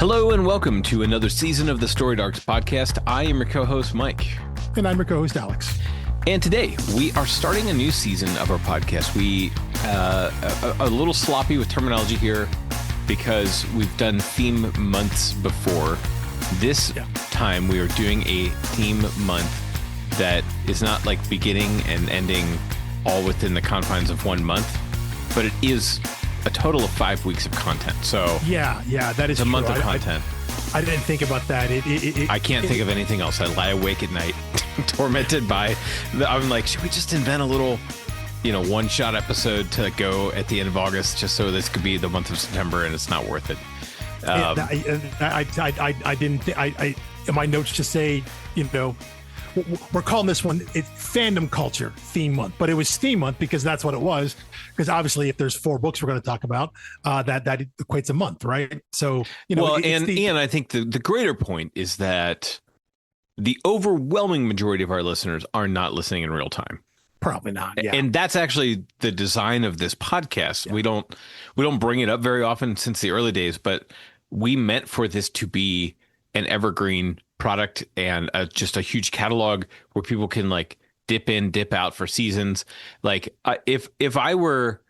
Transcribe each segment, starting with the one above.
Hello and welcome to another season of the Storied Arcs podcast. I am your co-host, Mike. And I'm your co-host, Alex. And today we are starting a new season of our podcast. We a little sloppy with terminology here because we've done theme months before. This time we are doing a theme month that is not like beginning and ending all within the confines of 1 month, but it is a total of 5 weeks of content. So yeah, that is a month of content. I didn't think about that. I can't think of anything else. I lie awake at night, tormented by. I'm like, should we just invent a little, one-shot episode to go at the end of August, just so this could be the month of September, and it's not worth it. I didn't. My notes just say, we're calling this one Fandom Culture Theme Month, but it was Theme Month because that's what it was. Because obviously, if there's 4 books we're going to talk about, that equates a month, right? So, and I think the greater point is that the overwhelming majority of our listeners are not listening in real time. Probably not. Yeah. And that's actually the design of this podcast. Yeah. We don't bring it up very often since the early days, but we meant for this to be an evergreen product and just a huge catalog where people can like dip in, dip out for seasons. Like if I were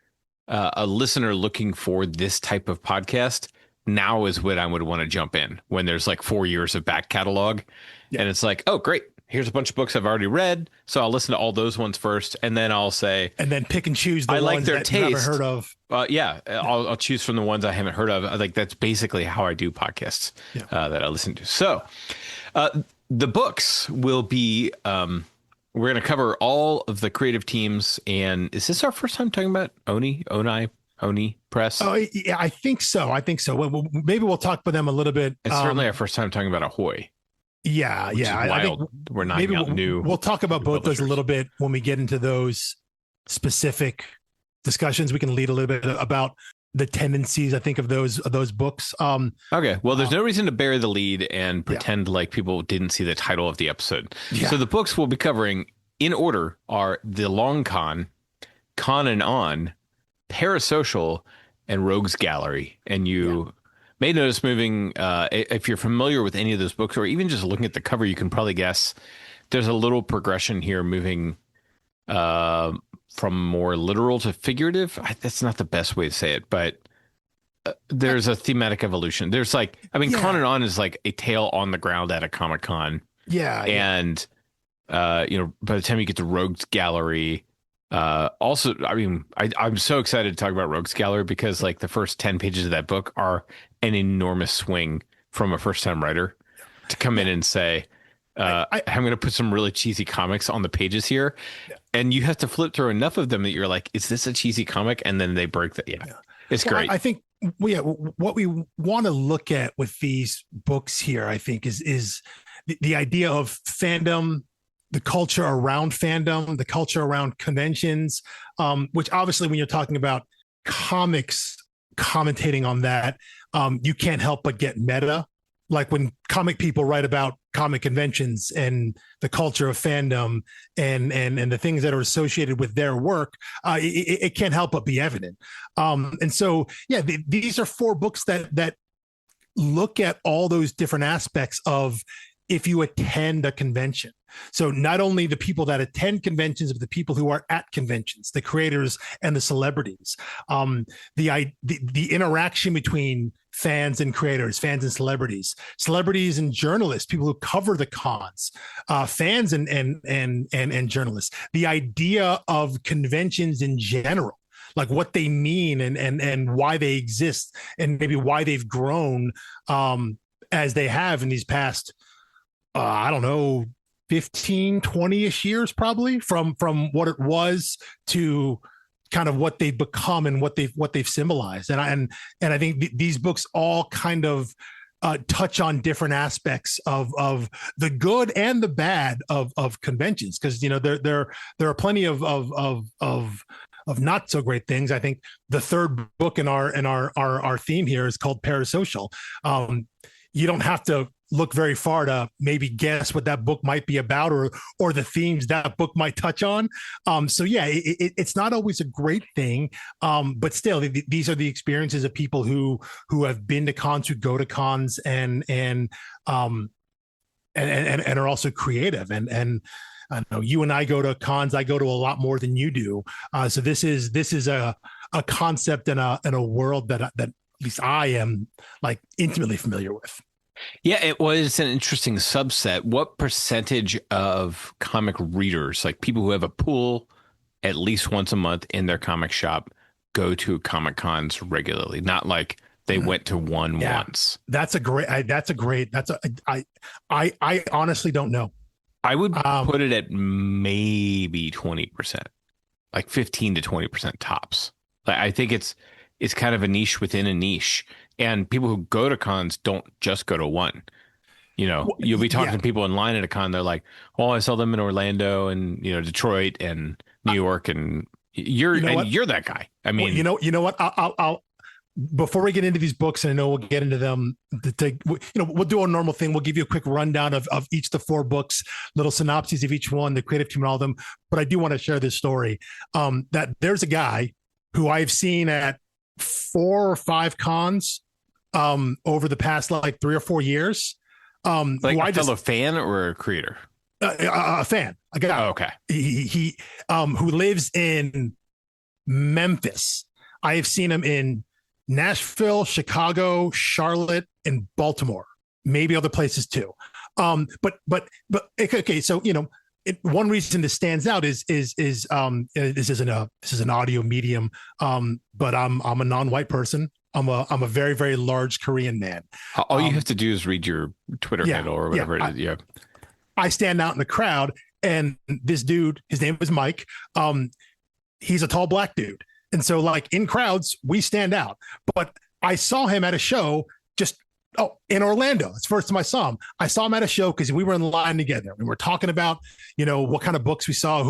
a listener looking for this type of podcast, now is when I would want to jump in, when there's like 4 years of back catalog. Yeah. And it's like, oh, great. Here's a bunch of books I've already read. So I'll listen to all those ones first. And then I'll say, and then pick and choose the ones that you haven't heard of. I'll choose from the ones I haven't heard of. Like that's basically how I do podcasts that I listen to. So the books will be, we're going to cover all of the creative teams. And is this our first time talking about Oni Press? Oh, yeah, I think so. Well, maybe we'll talk about them a little bit. It's certainly our first time talking about Ahoy. Yeah. I think we're not new. We'll talk about both those a little bit when we get into those specific discussions. We can lead a little bit about the tendencies, I think, of those books. Okay. Well, there's no reason to bury the lead and pretend like people didn't see the title of the episode. Yeah. So the books we'll be covering in order are The Long Con, Con and On, Parasocial, and Rogues Gallery. And you may notice moving, if you're familiar with any of those books, or even just looking at the cover, you can probably guess there's a little progression here moving from more literal to figurative. That's not the best way to say it, but there's a thematic evolution. There's Con and On is like a tale on the ground at a Comic-Con. Yeah. And, by the time you get to Rogues Gallery, also, I'm so excited to talk about Rogues Gallery because like the first 10 pages of that book are an enormous swing from a first-time writer to come in and say, I'm going to put some really cheesy comics on the pages here. Yeah. And you have to flip through enough of them that you're like, is this a cheesy comic? And then they break that. Yeah. It's great. I think what we want to look at with these books here, I think is the idea of fandom, the culture around fandom, the culture around conventions, which obviously when you're talking about comics, commentating on that, you can't help but get meta. Like when comic people write about comic conventions and the culture of fandom and the things that are associated with their work, it can't help but be evident. And so, these are 4 books that look at all those different aspects of if you attend a convention. So not only the people that attend conventions, but the people who are at conventions, the creators and the celebrities, the interaction between fans and creators, fans and celebrities and journalists, people who cover the cons, fans and journalists, the idea of conventions in general, like what they mean and why they exist and maybe why they've grown as they have in these past, 15, 20-ish years, probably from what it was to kind of what they've become and what they've symbolized. And I think these books all kind of touch on different aspects of the good and the bad of conventions. Cause there are plenty of not so great things. I think the third book in our theme here is called Parasocial. You don't have to look very far to maybe guess what that book might be about, or the themes that book might touch on. So yeah, it's not always a great thing, but still, these are the experiences of people who have been to cons, who go to cons, and are also creative. And I know you and I go to cons. I go to a lot more than you do. So this is a concept and a world that at least I am like intimately familiar with. Yeah, it was an interesting subset. What percentage of comic readers, like people who have a pool at least once a month in their comic shop, go to comic cons regularly? Not like they went to one once. I honestly don't know. I would put it at maybe 20%, like 15 to 20% tops. Like, I think it's kind of a niche within a niche. And people who go to cons don't just go to one. You know, you'll be talking to people in line at a con. They're like, "Oh, I saw them in Orlando and Detroit and New York." And you're that guy. I mean, you know what? I'll before we get into these books, and I know we'll get into them. We'll do a normal thing. We'll give you a quick rundown of each of the 4 books, little synopses of each one, the creative team, and all of them. But I do want to share this story. That there's a guy who I've seen at 4 or 5 cons over the past like 3 or 4 years. Like a fellow fan or a creator? A fan, a guy. Oh, okay. He who lives in Memphis. I have seen him in Nashville, Chicago, Charlotte, and Baltimore. Maybe other places too. But okay. So one reason this stands out is this is an audio medium. But I'm a non-white person. I'm a very, very large Korean man. All you have to do is read your Twitter handle or whatever it is. Yeah. I stand out in the crowd, and this dude, his name is Mike. He's a tall black dude. And so like in crowds, we stand out. But I saw him at a show in Orlando. It's the first time I saw him. I saw him at a show because we were in line together. We were talking about, what kind of books we saw,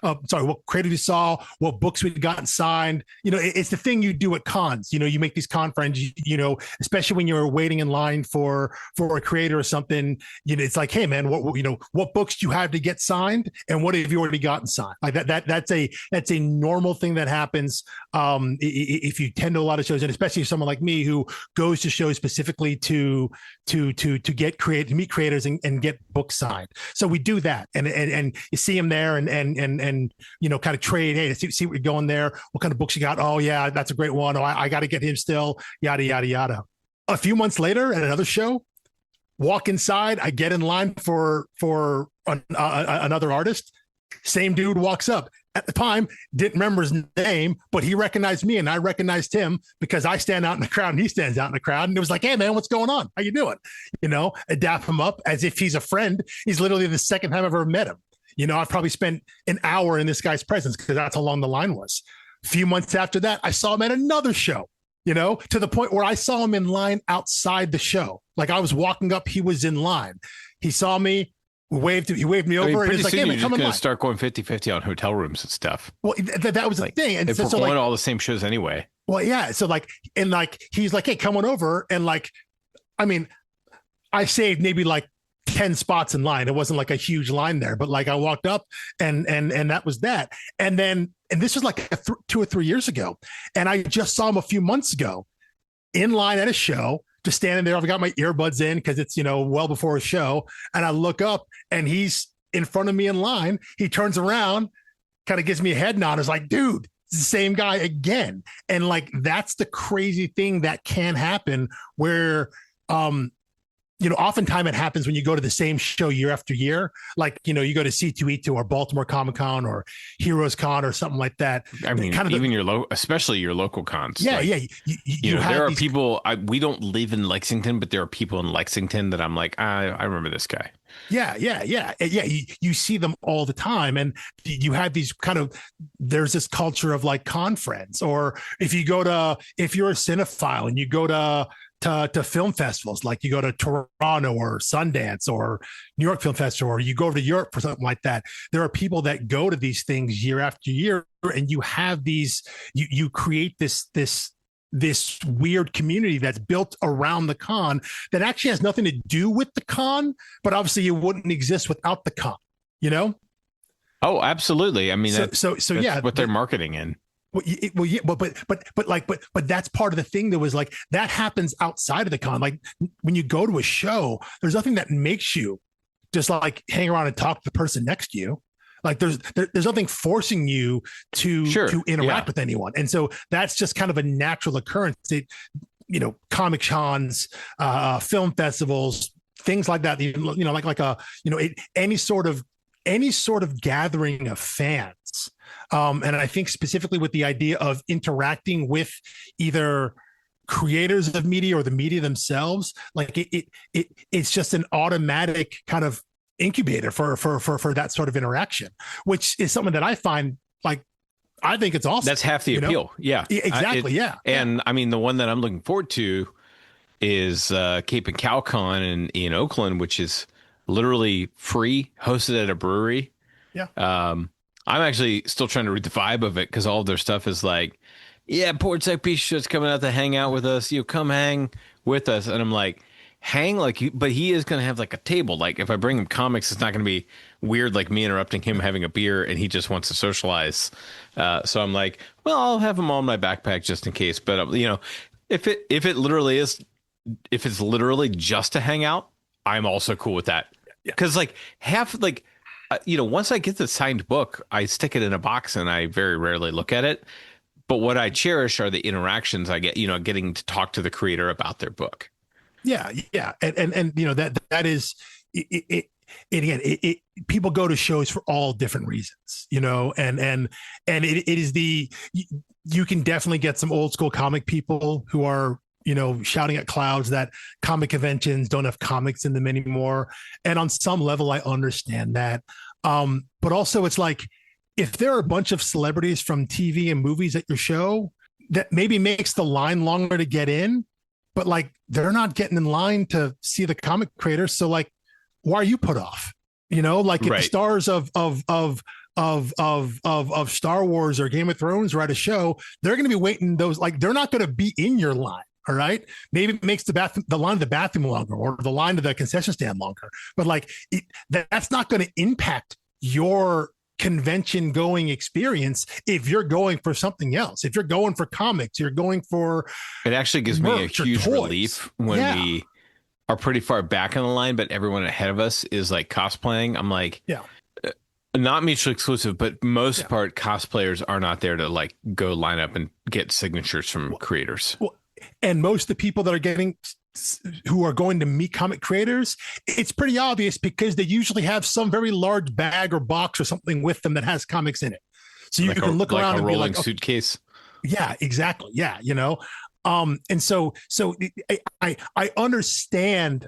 what creative we saw, what books we'd gotten signed. It's the thing you do at cons. You make these con friends, especially when you're waiting in line for a creator or something. It's like, hey man, what books do you have to get signed, and what have you already gotten signed? Like that's a normal thing that happens if you tend to a lot of shows, and especially someone like me who goes to shows specifically to meet creators and get books signed. So we do that, and you see him there, and kind of trade. Hey, see what you're going there. What kind of books you got? Oh yeah, that's a great one. Oh, I got to get him still. Yada yada yada. A few months later, at another show, walk inside. I get in line for another artist. Same dude walks up. At the time, didn't remember his name, but he recognized me and I recognized him because I stand out in the crowd and he stands out in the crowd. And it was like, hey man, what's going on? How you doing? I dap him up as if he's a friend. He's literally the second time I've ever met him. I've probably spent an hour in this guy's presence because that's how long the line was. A few months after that, I saw him at another show, to the point where I saw him in line outside the show. Like I was walking up, he was in line. He saw me. He waved me over. And he's like, hey, man, come in line. Start going 50-50 on hotel rooms and stuff. Well, that was the thing. And they're going to all the same shows anyway. Well, yeah. So he's like, hey, come on over. And I saved maybe like 10 spots in line. It wasn't like a huge line there, but like I walked up and that was that. And this was like 2 or 3 years ago. And I just saw him a few months ago in line at a show. Just standing there, I've got my earbuds in because it's, well before a show. And I look up and he's in front of me in line. He turns around, kind of gives me a head nod. It's like, dude, it's the same guy again. And like, that's the crazy thing that can happen where, oftentimes it happens when you go to the same show year after year. Like, you go to C2E2 or Baltimore Comic Con or Heroes Con or something like that. I mean, kind of even especially your local cons. Yeah, there are people. We don't live in Lexington, but there are people in Lexington that I'm like, I remember this guy. Yeah. You see them all the time, and you have these there's this culture of like con friends, or if you're a cinephile and you go to film festivals, like you go to Toronto or Sundance or New York Film Festival, or you go over to Europe for something like that. There are people that go to these things year after year, and you have these, you create this this weird community that's built around the con that actually has nothing to do with the con, but obviously it wouldn't exist without the con, you know? Oh, absolutely. I mean, that's yeah, what they're marketing in. But that's part of the thing that was like, that happens outside of the con. Like when you go to a show, there's nothing that makes you just like hang around and talk to the person next to you. Like there's nothing forcing you to interact with anyone. And so that's just kind of a natural occurrence. Comic cons, film festivals, things like that, any sort of gathering of fans. And I think specifically with the idea of interacting with either creators of media or the media themselves, like it's just an automatic kind of incubator for that sort of interaction, which is something that I find like, I think it's awesome. That's half the appeal. Yeah, exactly. And I mean, the one that I'm looking forward to is Cape and CowCon in Oakland, which is literally free, hosted at a brewery. Yeah. I'm actually still trying to read the vibe of it because all of their stuff is like, yeah, Portside Pizza's coming out to hang out with us. You come hang with us. And I'm like, but he is going to have like a table. Like if I bring him comics, it's not going to be weird, like me interrupting him having a beer and he just wants to socialize. So I'm like, well, I'll have him all in my backpack just in case. But if it's literally just to hang out, I'm also cool with that. Because once I get the signed book, I stick it in a box and I very rarely look at it. But what I cherish are the interactions I get, getting to talk to the creator about their book. Yeah. And that is it. Again, people go to shows for all different reasons, and it is you can definitely get some old school comic people who are, shouting at clouds that comic conventions don't have comics in them anymore. And on some level, I understand that. But also it's like, if there are a bunch of celebrities from TV and movies at your show, that maybe makes the line longer to get in, but like, they're not getting in line to see the comic creators. So like, why are you put off? If the stars of Star Wars or Game of Thrones are at a show, they're going to be waiting they're not going to be in your line. All right. Maybe it makes the line of the bathroom longer or the line of the concession stand longer, but like that's not going to impact your convention going experience if you're going for something else. If you're going for comics, you're going for it actually gives me a huge relief when we are pretty far back on the line, but everyone ahead of us is like cosplaying. I'm like, not mutually exclusive, but most part cosplayers are not there to like go line up and get signatures from creators. And most of the people that are who are going to meet comic creators, it's pretty obvious because they usually have some very large bag or box or something with them that has comics in it. So you can look around and be like, suitcase. Yeah, exactly. Yeah. And so I understand,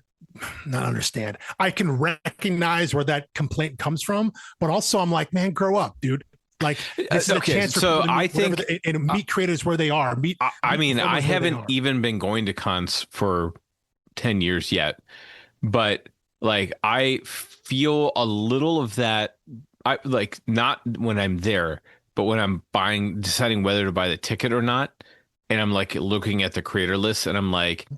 not understand. I can recognize where that complaint comes from, but also I'm like, man, grow up, dude. Like this is a chance for people to meet creators where they are. I haven't even been going to cons for 10 years yet, but like I feel a little of that. I like not when I'm there, but when I'm deciding whether to buy the ticket or not, and I'm like looking at the creator list, and I'm like,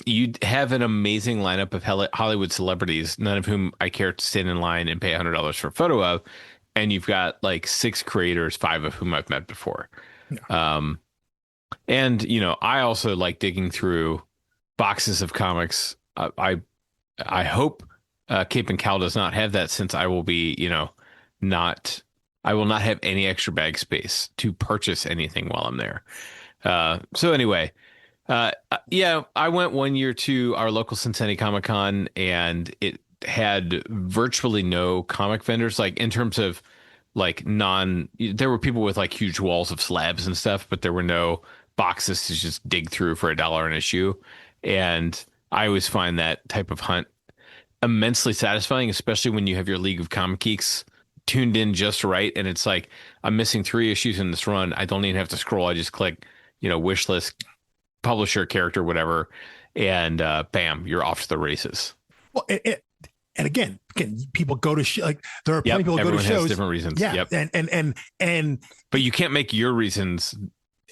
you have an amazing lineup of Hollywood celebrities, none of whom I care to stand in line and pay $100 for a photo of. And you've got like 6 creators, 5 of whom I've met before. Yeah. And I also like digging through boxes of comics. I hope Cape and Cal does not have that, since I will be, I will not have any extra bag space to purchase anything while I'm there. So anyway, I went one year to our local Cincinnati Comic Con, and it had virtually no comic vendors, like in terms of like there were people with like huge walls of slabs and stuff, but there were no boxes to just dig through for $1 an issue. And I always find that type of hunt immensely satisfying, especially when you have your League of Comic Geeks tuned in just right. And it's like, I'm missing 3 issues in this run. I don't even have to scroll. I just click, wish list, publisher, character, whatever. And bam, you're off to the races. Well, and again, people go to like there are plenty of people who go to shows. Has different reasons. Yeah. Yep. And but you can't make your reasons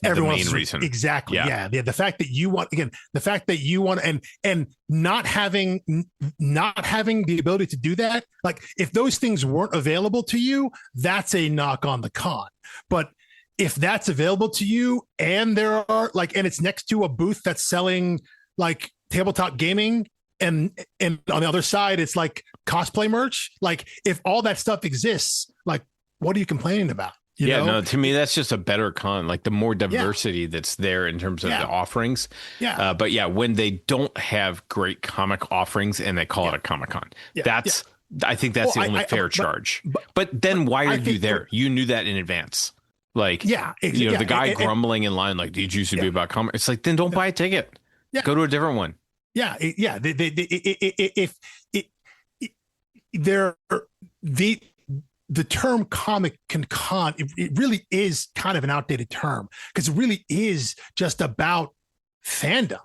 everyone main else reason. Exactly. Yeah. The fact that you want, again, the fact that you want, and not having the ability to do that, like if those things weren't available to you, that's a knock on the con. But if that's available to you and there are like, and it's next to a booth that's selling like tabletop gaming, and on the other side, it's like cosplay merch. Like if all that stuff exists, like what are you complaining about? You know? No, to me, that's just a better con, like the more diversity that's there in terms of the offerings. But when they don't have great comic offerings and they call it a Comic-Con, I think that's the only fair charge. But then why are you there? You knew that in advance. Like, the guy grumbling in line, like, these used to be about comic. It's like, then don't buy a ticket. Go to a different one. The term comic con, it really is kind of an outdated term because it really is just about fandom,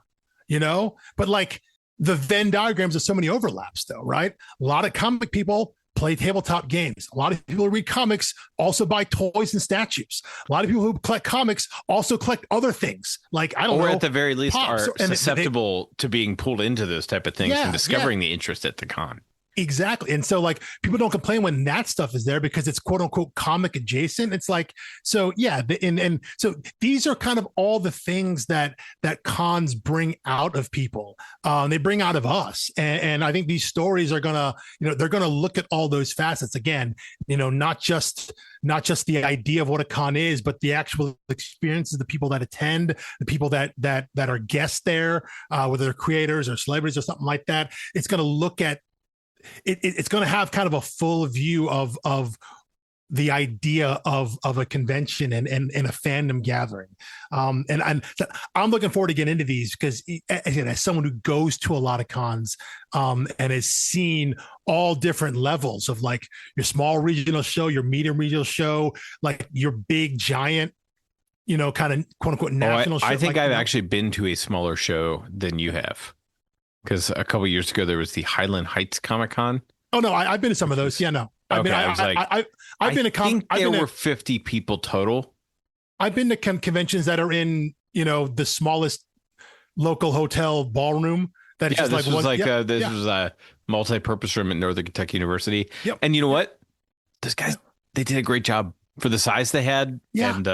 but like the Venn diagrams of so many overlaps though, right? A lot of comic people play tabletop games. A lot of people who read comics also buy toys and statues. A lot of people who collect comics also collect other things. Like, I don't know. Or at the very least pops, are susceptible to being pulled into those type of things and discovering the interest at the con. Exactly. And so like people don't complain when that stuff is there because it's quote unquote comic adjacent. It's like, so and so these are kind of all the things that cons bring out of people. They bring out of us. And I think these stories are gonna, they're gonna look at all those facets again, not just the idea of what a con is, but the actual experiences, the people that attend, the people that are guests there, whether they're creators or celebrities or something like that. It's going to look at it's going to have kind of a full view of the idea of a convention and a fandom gathering. And I'm looking forward to getting into these because again, as someone who goes to a lot of cons and has seen all different levels of like your small regional show, your medium regional show, like your big giant, kind of quote unquote national show. I think I've actually been to a smaller show than you have. Because a couple of years ago, there was the Highland Heights Comic-Con. Oh, no, I've been to some of those. Yeah, no. I've been there were 50 people total. I've been to conventions that are in, the smallest local hotel ballroom. That is just this was a multi-purpose room at Northern Kentucky University. Yep. And you know what? Those guys, they did a great job for the size they had. Yeah, and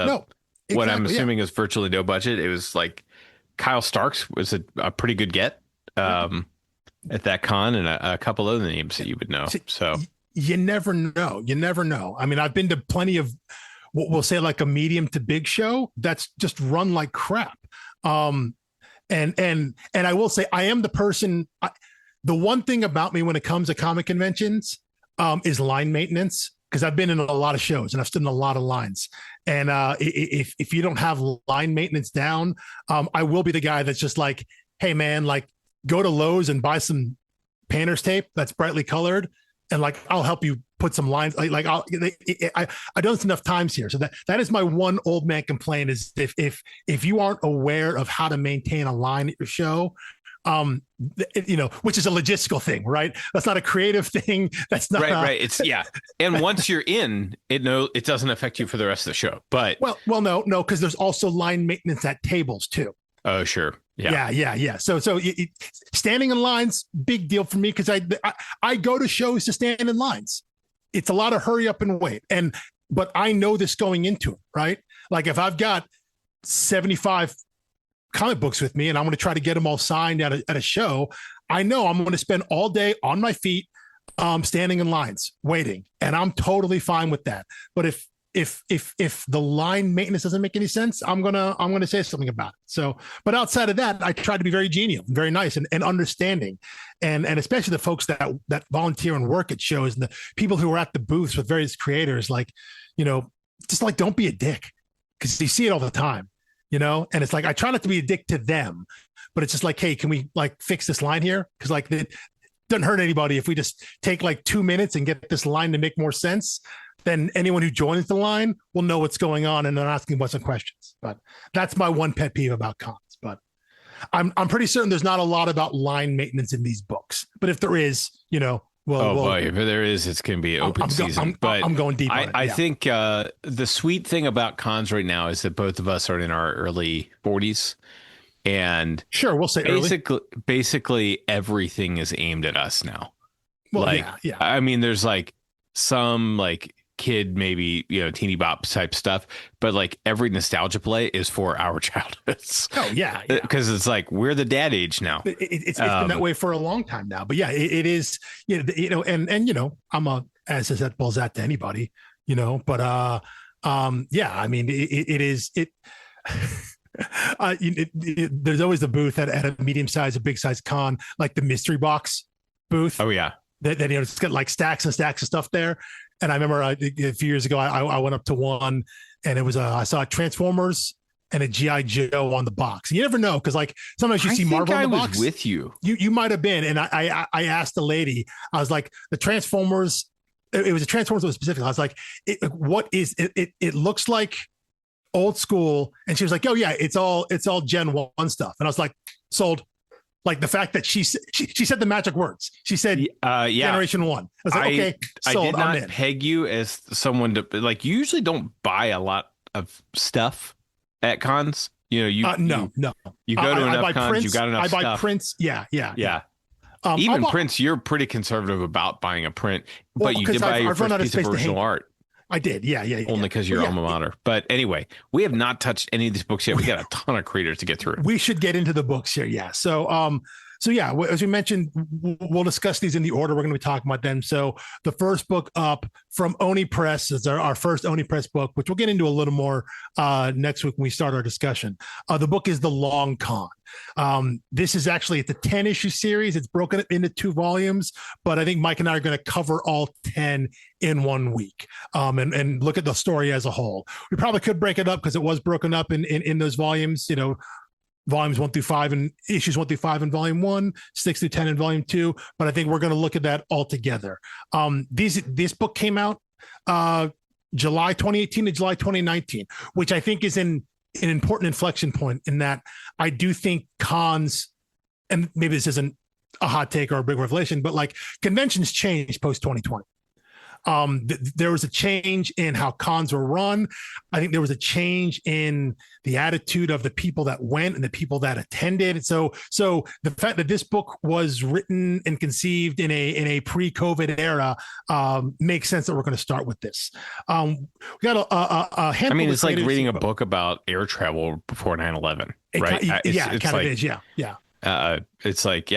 what I'm assuming is virtually no budget. It was like Kyle Starks was a pretty good get. At that con and a couple other names that you would know. So you never know. I mean, I've been to plenty of what we'll say like a medium to big show that's just run like crap. And I will say I am the person. The one thing about me when it comes to comic conventions is line maintenance. Because I've been in a lot of shows and I've stood in a lot of lines. And if you don't have line maintenance down, I will be the guy that's just like, hey man, like, go to Lowe's and buy some painter's tape that's brightly colored, and like I'll help you put some lines. I've done this enough times here, so that is my one old man complaint is if you aren't aware of how to maintain a line at your show, which is a logistical thing, right? That's not a creative thing. That's not right. It's and once you're in, it doesn't affect you for the rest of the show. But no, because there's also line maintenance at tables too. Oh, sure. Yeah. So standing in lines, big deal for me because I go to shows to stand in lines. It's a lot of hurry up and wait. But I know this going into it, right? Like if I've got 75 comic books with me and I'm going to try to get them all signed at a show, I know I'm going to spend all day on my feet, standing in lines, waiting, and I'm totally fine with that. But if the line maintenance doesn't make any sense, I'm gonna say something about it. So, but outside of that, I try to be very genial, very nice, and understanding, and especially the folks that volunteer and work at shows and the people who are at the booths with various creators, like, just like don't be a dick because you see it all the time, and it's like I try not to be a dick to them, but it's just like, hey, can we like fix this line here? Because like it doesn't hurt anybody if we just take like 2 minutes and get this line to make more sense. Then anyone who joins the line will know what's going on and they're asking a bunch of questions. But that's my one pet peeve about cons. But I'm pretty certain there's not a lot about line maintenance in these books. But if there is, Well, Oh boy, if there is, it's going to be open season. But I'm going deep on it. I think the sweet thing about cons right now is that both of us are in our early 40s, and sure, we'll say early. basically everything is aimed at us now. Well, Like, yeah. I mean, there's like some like kid, maybe, teeny bop type stuff, but like every nostalgia play is for our childhoods. Oh yeah. Because it's like we're the dad age now. It's been that way for a long time now. But yeah, it is. And I'm a as I said, balls out to anybody. But yeah. I mean, it is it. There's always the booth at a medium size, a big size con, like the mystery box booth. Oh yeah. That it's got like stacks and stacks of stuff there. And I remember a few years ago, I went up to one, and it was I saw Transformers and a GI Joe on the box. And you never know, because like sometimes you see Marvel on the box. I was with you. You might have been, and I asked the lady. I was like, the Transformers. It was a Transformers that was specific. I was like, what is it? It looks like old school, and she was like, oh yeah, it's all Gen 1 stuff. And I was like, sold. Like the fact that she said the magic words. She said, Generation 1. I was like, okay, sold. I did not peg you as someone to like. You usually don't buy a lot of stuff at cons. No. You go to enough cons. Prints, you got enough stuff. I buy prints. Yeah. Even prints, you're pretty conservative about buying a print, but you did buy your first piece of original art. I did. Yeah. Only because you're alma mater. But anyway, we have not touched any of these books yet. We got a ton of creators to get through. We should get into the books here. Yeah. So yeah, as we mentioned, we'll discuss these in the order we're going to be talking about them. So the first book up from Oni Press is our first Oni Press book, which we'll get into a little more next week when we start our discussion. The book is The Long Con. This is actually, it's a 10-issue series. It's broken up into 2 volumes, but I think Mike and I are going to cover all 10 in 1 week and look at the story as a whole. We probably could break it up because it was broken up in those volumes, volumes 1 through 5 and issues 1 through 5 in volume 1, 6 through 10 in volume 2. But I think we're going to look at that all together. This book came out July 2018 to July 2019, which I think is an important inflection point in that I do think cons, and maybe this isn't a hot take or a big revelation, but like conventions changed post 2020. There was a change in how cons were run. I think there was a change in the attitude of the people that went and the people that attended. So the fact that this book was written and conceived in a pre-COVID era makes sense that we're going to start with this. We got a handful. I mean, it's like reading a book about air travel before 9/11, right? It kind of is. Yeah. It's like,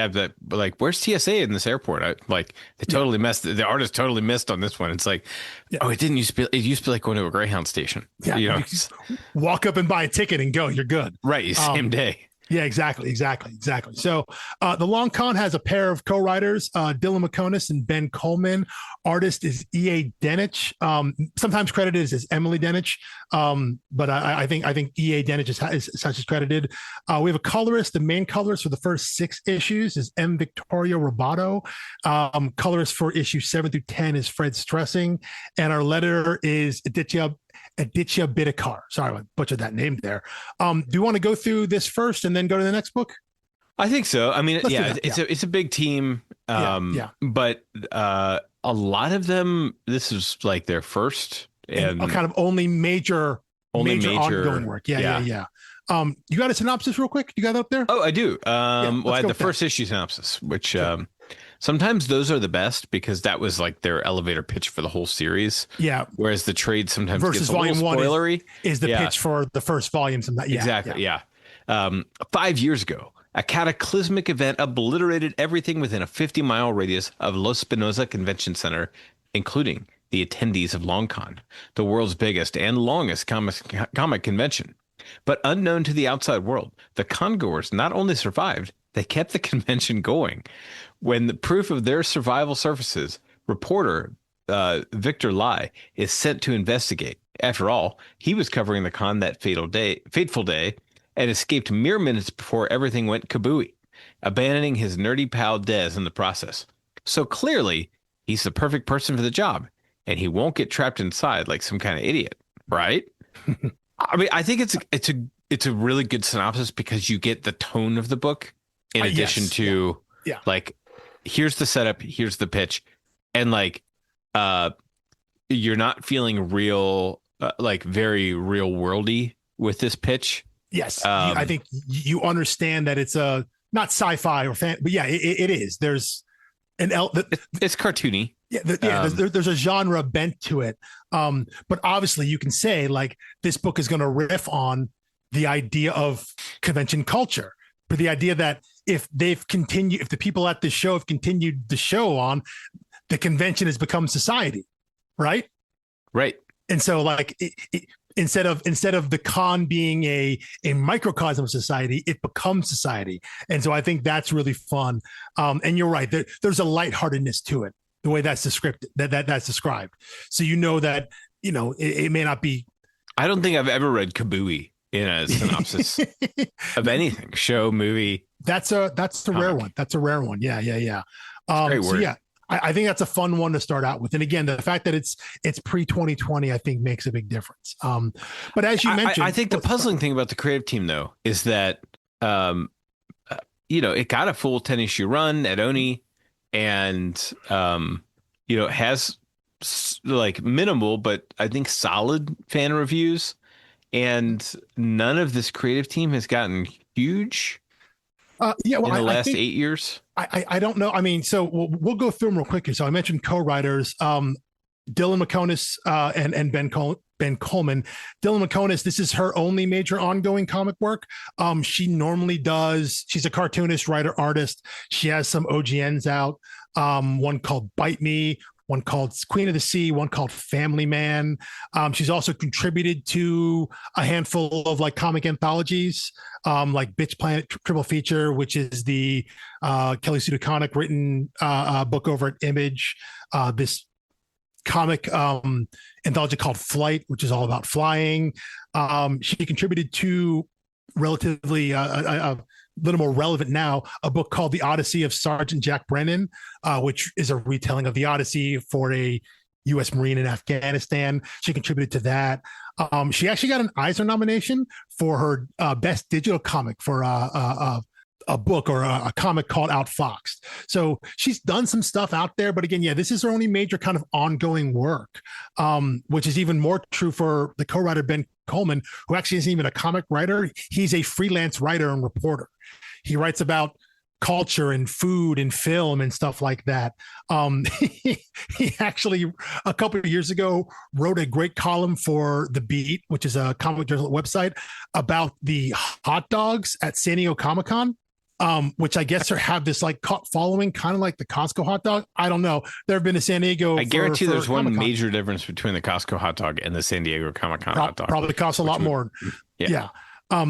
where's TSA in this airport? They totally messed. The artist totally missed on this one. It's like, it didn't used to be. It used to be like going to a Greyhound station. Yeah, you walk up and buy a ticket and go. You're good. Right, same day. Yeah, exactly. So The Long Con has a pair of co-writers, Dylan Meconis and Ben Coleman. Artist is E.A. Denich, sometimes credited as Emily Denich, but I think E.A. Denich is such as credited. We have a colorist. The main colorist for the first 6 issues is M. Victoria Roboto. Colorist for issue 7 through 10 is Fred Stressing, and our letterer is Aditya Bidikar. Sorry, I butchered that name there. Do you want to go through this first and then go to the next book? I think so. I mean, it's a big team. But a lot of them, this is like their first and kind of only major ongoing work. Yeah. You got a synopsis real quick? You got it up there? Oh, I do. I had the first issue synopsis, which sometimes those are the best because that was like their elevator pitch for the whole series. Yeah. Whereas the trade sometimes gets a little spoilery. Is the pitch for the first volume. Exactly. Yeah. 5 years ago, a cataclysmic event obliterated everything within a 50-mile radius of Los Spinoza Convention Center, including the attendees of LongCon, the world's biggest and longest comic convention. But unknown to the outside world, the congoers not only survived, they kept the convention going. When the proof of their survival surfaces, reporter Victor Lai is sent to investigate. After all, he was covering the con that fateful day, and escaped mere minutes before everything went kabooey, abandoning his nerdy pal Dez in the process. So clearly, he's the perfect person for the job, and he won't get trapped inside like some kind of idiot, right? I mean, I think it's a really good synopsis because you get the tone of the book in addition to like, here's the setup, here's the pitch, and like you're not feeling real like very real worldy with this pitch. Yes, I think you understand that it's a not sci-fi or fan, but yeah, it is. There's it's cartoony. Yeah, there's a genre bent to it. But obviously, you can say like this book is going to riff on the idea of convention culture, but the idea that if the people at this show have continued the show on, the convention has become society, right? Right. And so, like, instead of the con being a microcosm of society, it becomes society. And so, I think that's really fun. And you're right. There's a lightheartedness to it, the way that's described. That's described. So you know that it may not be. I don't think I've ever read Kabooey in a synopsis of anything, show, movie. That's a rare one. That's a rare one. Yeah. Great word. So yeah. I think that's a fun one to start out with. And again, the fact that it's pre-2020, I think makes a big difference. But as you mentioned, I think the puzzling thing about the creative team, though, is that, it got a full 10 issue run at Oni and, has like minimal, but I think solid fan reviews. And none of this creative team has gotten huge in the last 8 years. I don't know. I mean, so we'll go through them real quick here. So I mentioned co-writers, Dylan Meconis and Ben Coleman. Dylan Meconis, this is her only major ongoing comic work. She's a cartoonist, writer, artist. She has some OGNs out. One called Bite Me, one called Queen of the Sea, one called Family Man. She's also contributed to a handful of like comic anthologies, like Bitch Planet Triple Feature, which is the Kelly Sue DeConnick written book over at Image. This comic anthology called Flight, which is all about flying. She contributed to relatively a little more relevant now, a book called The Odyssey of Sergeant Jack Brennan, which is a retelling of the Odyssey for a U.S. Marine in Afghanistan. She contributed to that. She actually got an Eisner nomination for her best digital comic for a book or a comic called Outfoxed. So she's done some stuff out there, but again, yeah, this is her only major kind of ongoing work, which is even more true for the co-writer Ben Coleman, who actually isn't even a comic writer. He's a freelance writer and reporter. He writes about culture and food and film and stuff like that. He actually a couple of years ago wrote a great column for The Beat, which is a comic journal website, about the hot dogs at San Diego Comic-Con. Which I guess have this like cult following, kind of like the Costco hot dog. I don't know. There have been a San Diego. I guarantee there's one major difference between the Costco hot dog and the San Diego Comic-Con hot dog. Probably costs a lot more. Yeah.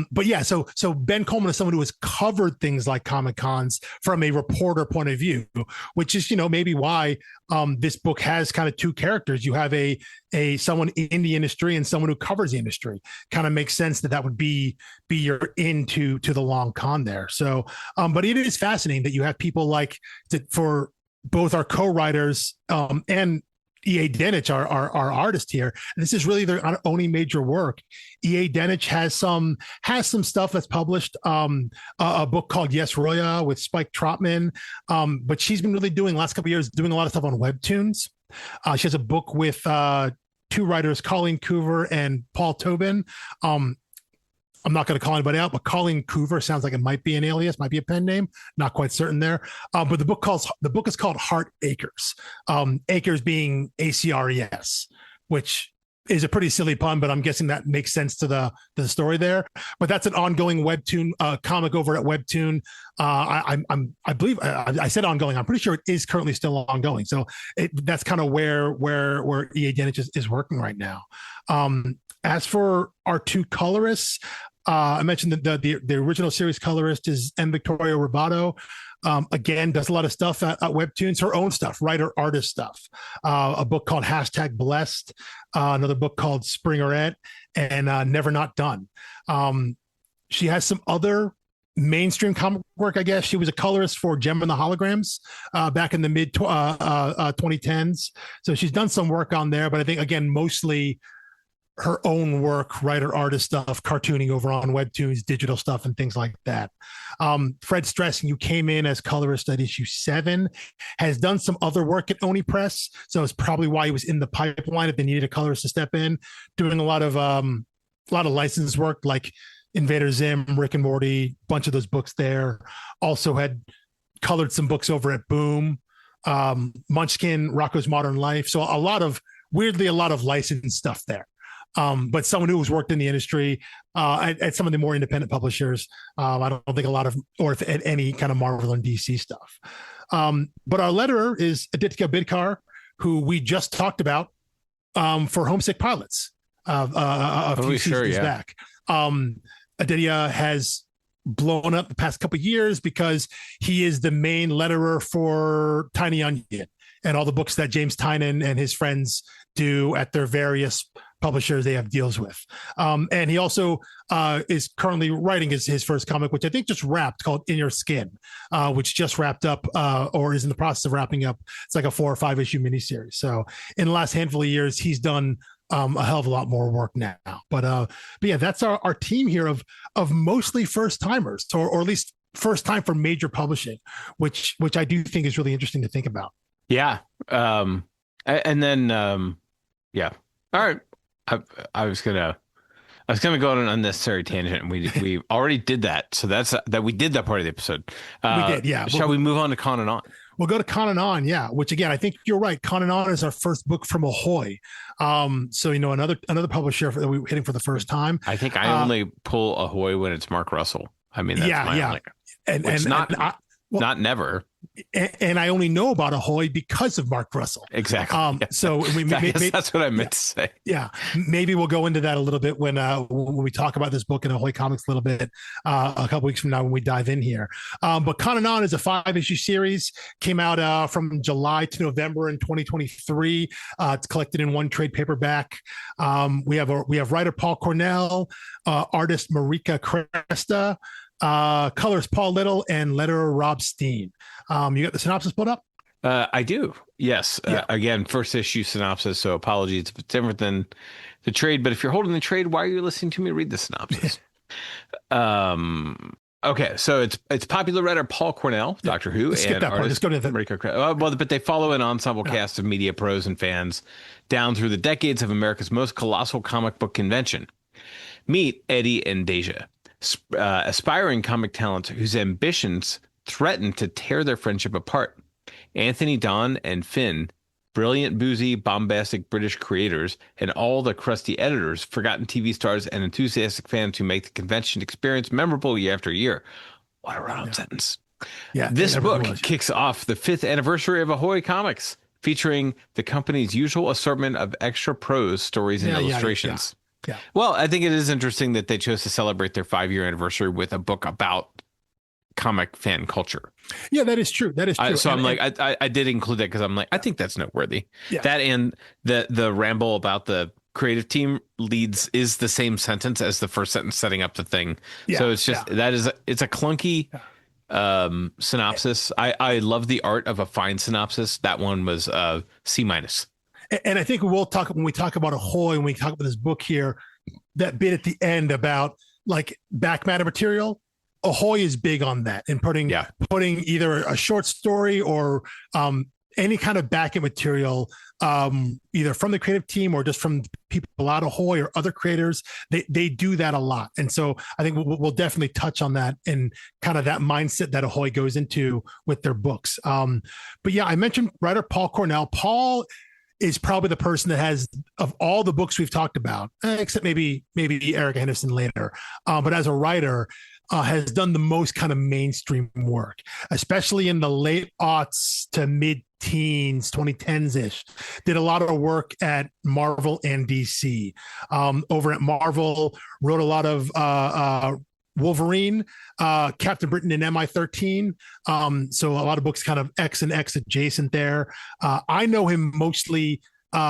But yeah, so Ben Coleman is someone who has covered things like Comic Cons from a reporter point of view, which is maybe why this book has kind of two characters. You have a someone in the industry and someone who covers the industry. Kind of makes sense that would be your into the long con there. So, but it is fascinating that you have people like for both our co-writers and E.A. Denich, our artist here. This is really their only major work. E.A. Denich has some stuff that's published, a book called Yes Roya with Spike Trotman, but she's been really doing last couple of years doing a lot of stuff on webtoons. She has a book with two writers, Colleen Coover and Paul Tobin. I'm not going to call anybody out, but Colleen Coover sounds like it might be an alias, might be a pen name. Not quite certain there. But the book is called Heart Acres. Acres being ACRES, which is a pretty silly pun, but I'm guessing that makes sense to the story there. But that's an ongoing webtoon comic over at Webtoon. I believe I said ongoing. I'm pretty sure it is currently still ongoing. So that's kind of where E.A. Denich is working right now. As for our two colorists, I mentioned that the original series colorist is M. Victoria Roboto. Again, does a lot of stuff at Webtoons, her own stuff, writer, artist stuff. A book called #Blessed, another book called Springerette, and Never Not Done. She has some other mainstream comic work, I guess. She was a colorist for Gem and the Holograms back in the mid 2010s. So she's done some work on there, but I think, again, mostly her own work, writer, artist stuff, cartooning over on Webtoons, digital stuff, and things like that. Fred Stressing, you came in as colorist at issue 7, has done some other work at Oni Press, so it's probably why he was in the pipeline if they needed a colorist to step in, doing a lot of licensed work like Invader Zim, Rick and Morty, bunch of those books there. Also had colored some books over at Boom, Munchkin, Rocco's Modern Life. So weirdly a lot of licensed stuff there. But someone who has worked in the industry at some of the more independent publishers. I don't think a lot of, or at any kind of Marvel and DC stuff. But our letterer is Aditya Bidkar, who we just talked about for Homesick Pilots a few seasons back. Aditya has blown up the past couple of years because he is the main letterer for Tiny Onion and all the books that James Tynan and his friends do at their various publishers they have deals with. And he also is currently writing his first comic, which I think just wrapped, called In Your Skin, which just wrapped up or is in the process of wrapping up. It's like a 4 or 5 issue miniseries. So in the last handful of years, he's done a hell of a lot more work now. But yeah, that's our team here of mostly first timers, or at least first time for major publishing, which I do think is really interesting to think about. Yeah. And then yeah. All right. I was gonna go on an unnecessary tangent, and we already did that. So that we did that part of the episode. We did, yeah. Shall we move on to Con and On? We'll go to Con and On, yeah. Which again, I think you're right. Con and On is our first book from Ahoy. So another publisher that we're hitting for the first time. I think I only pull Ahoy when it's Mark Russell. I mean, that's my only, and not never. And I only know about Ahoy because of Mark Russell. Exactly. So that's what I meant to say. Yeah, maybe we'll go into that a little bit when we talk about this book in Ahoy Comics a little bit a couple weeks from now when we dive in here. But Con and On is a 5-issue series. Came out from July to November in 2023. It's collected in one trade paperback. We have writer Paul Cornell, artist Marika Cresta, colors Paul Little, and letterer Rob Steen. You got the synopsis pulled up? I do. Yes. Yeah. Again, first issue synopsis. So apologies if it's different than the trade. But if you're holding the trade, why are you listening to me read the synopsis? Okay. So it's popular writer Paul Cornell, Doctor Who, and artist Marika Cresta. Well, but they follow an ensemble cast of media pros and fans down through the decades of America's most colossal comic book convention. Meet Eddie and Deja, aspiring comic talents whose ambitions threaten to tear their friendship apart. Anthony, Don, and Finn, brilliant, boozy, bombastic British creators, and all the crusty editors, forgotten TV stars, and enthusiastic fans who make the convention experience memorable year after year. What a run-on sentence. Yeah, this book kicks off the 5th anniversary of Ahoy Comics, featuring the company's usual assortment of extra prose, stories, and illustrations. Yeah. Well, I think it is interesting that they chose to celebrate their 5-year anniversary with a book about comic fan culture. Yeah, that is true. That is true. So I did include that because I'm like, I think that's noteworthy. Yeah. That and the ramble about the creative team leads is the same sentence as the first sentence setting up the thing. Yeah, so it's just it's a clunky synopsis. I love the art of a fine synopsis. That one was C-. And I think we'll talk when we talk about Ahoy, when we talk about this book here, that bit at the end about like back matter material. Ahoy is big on that and putting either a short story or any kind of back end material, either from the creative team or just from people at Ahoy or other creators. They do that a lot. And so I think we'll definitely touch on that and kind of that mindset that Ahoy goes into with their books. But yeah, I mentioned writer Paul Cornell. Paul is probably the person that has, of all the books we've talked about, except maybe Erica Henderson later, but as a writer, has done the most kind of mainstream work, especially in the late aughts to mid-teens, 2010s-ish. Did a lot of work at Marvel and DC. Over at Marvel, wrote a lot of Wolverine, Captain Britain, and MI13. So a lot of books kind of X and X adjacent there. I know him mostly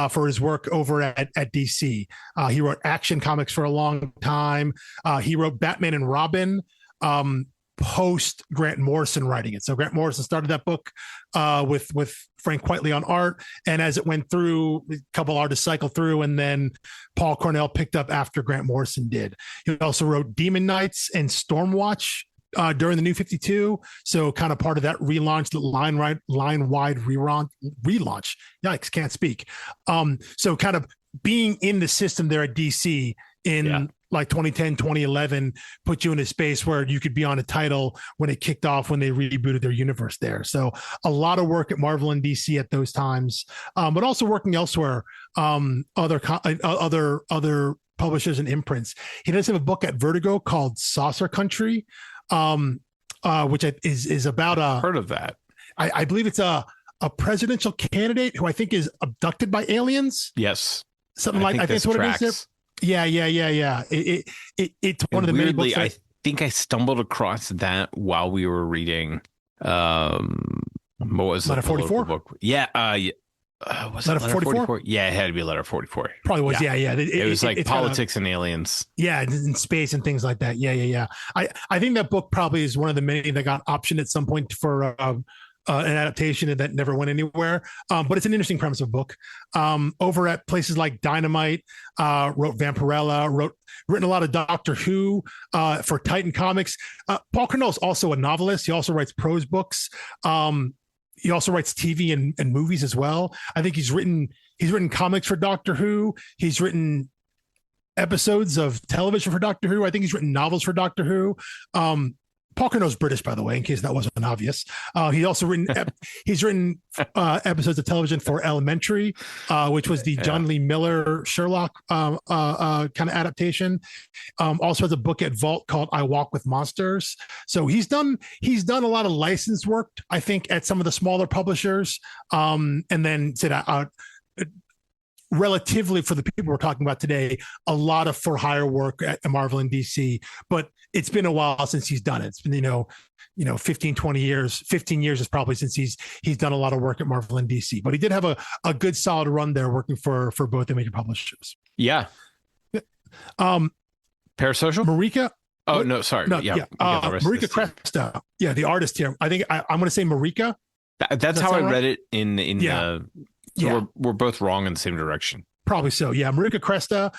for his work over at DC. He wrote Action Comics for a long time. He wrote Batman and Robin. post Grant Morrison writing it. So Grant Morrison started that book with Frank Quitely on art, and as it went through, a couple artists cycled through, and then Paul Cornell picked up after Grant Morrison did. He also wrote Demon Knights and Stormwatch during the New 52, so kind of part of that relaunch, the line-wide relaunch. Yikes, can't speak. So kind of being in the system there at DC in like 2010, 2011, put you in a space where you could be on a title when it kicked off, when they rebooted their universe there. So a lot of work at Marvel and DC at those times, but also working elsewhere, other publishers and imprints. He does have a book at Vertigo called Saucer Country, which is about a... Heard of that. I believe it's a presidential candidate who I think is abducted by aliens. Yes. Something like, I think that's what it is there. Yeah. It's one of the many books. I think I stumbled across that while we were reading. What was Letter 44? Book? Yeah. Was Letter 44? Yeah, it had to be Letter 44. Probably was. Yeah. It was like politics and aliens. Yeah, in space and things like that. Yeah. I think that book probably is one of the many that got optioned at some point for an adaptation that never went anywhere. But it's an interesting premise of a book. Over at places like Dynamite, wrote Vampirella, written a lot of Doctor Who for Titan Comics. Paul Cornell is also a novelist. He also writes prose books. He also writes TV and movies as well. I think he's written comics for Doctor Who. He's written episodes of television for Doctor Who. I think he's written novels for Doctor Who. Paul Cornell's British, by the way, in case that wasn't obvious. He's also written episodes of television for Elementary, which was the John Lee Miller Sherlock kind of adaptation. Also has a book at Vault called I Walk with Monsters. So he's done a lot of licensed work, I think, at some of the smaller publishers, and then said relatively, for the people we're talking about today, a lot of for hire work at Marvel and DC, but it's been a while since he's done it. It's been, 15, 20 years, 15 years is probably since he's done a lot of work at Marvel and DC, but he did have a good solid run there working for both the major publishers. Yeah. Parasocial? Marika. Oh, no, sorry. No, yeah. Marika Cresta. Yeah. The artist here. I think I'm going to say Marika. That's how I read it in So we're both wrong in the same direction. Probably so. Yeah. Marika Cresta,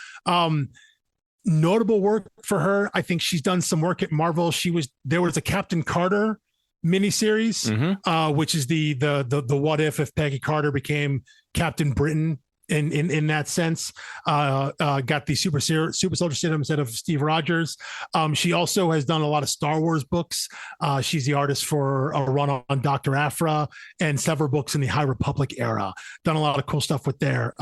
notable work for her. I think she's done some work at Marvel. There was a Captain Carter miniseries, which is the what if Peggy Carter became Captain Britain in that sense. Got the super soldier serum instead of Steve Rogers. She also has done a lot of Star Wars books. She's the artist for a run on Dr. Aphra and several books in the High Republic era. Done a lot of cool stuff with there.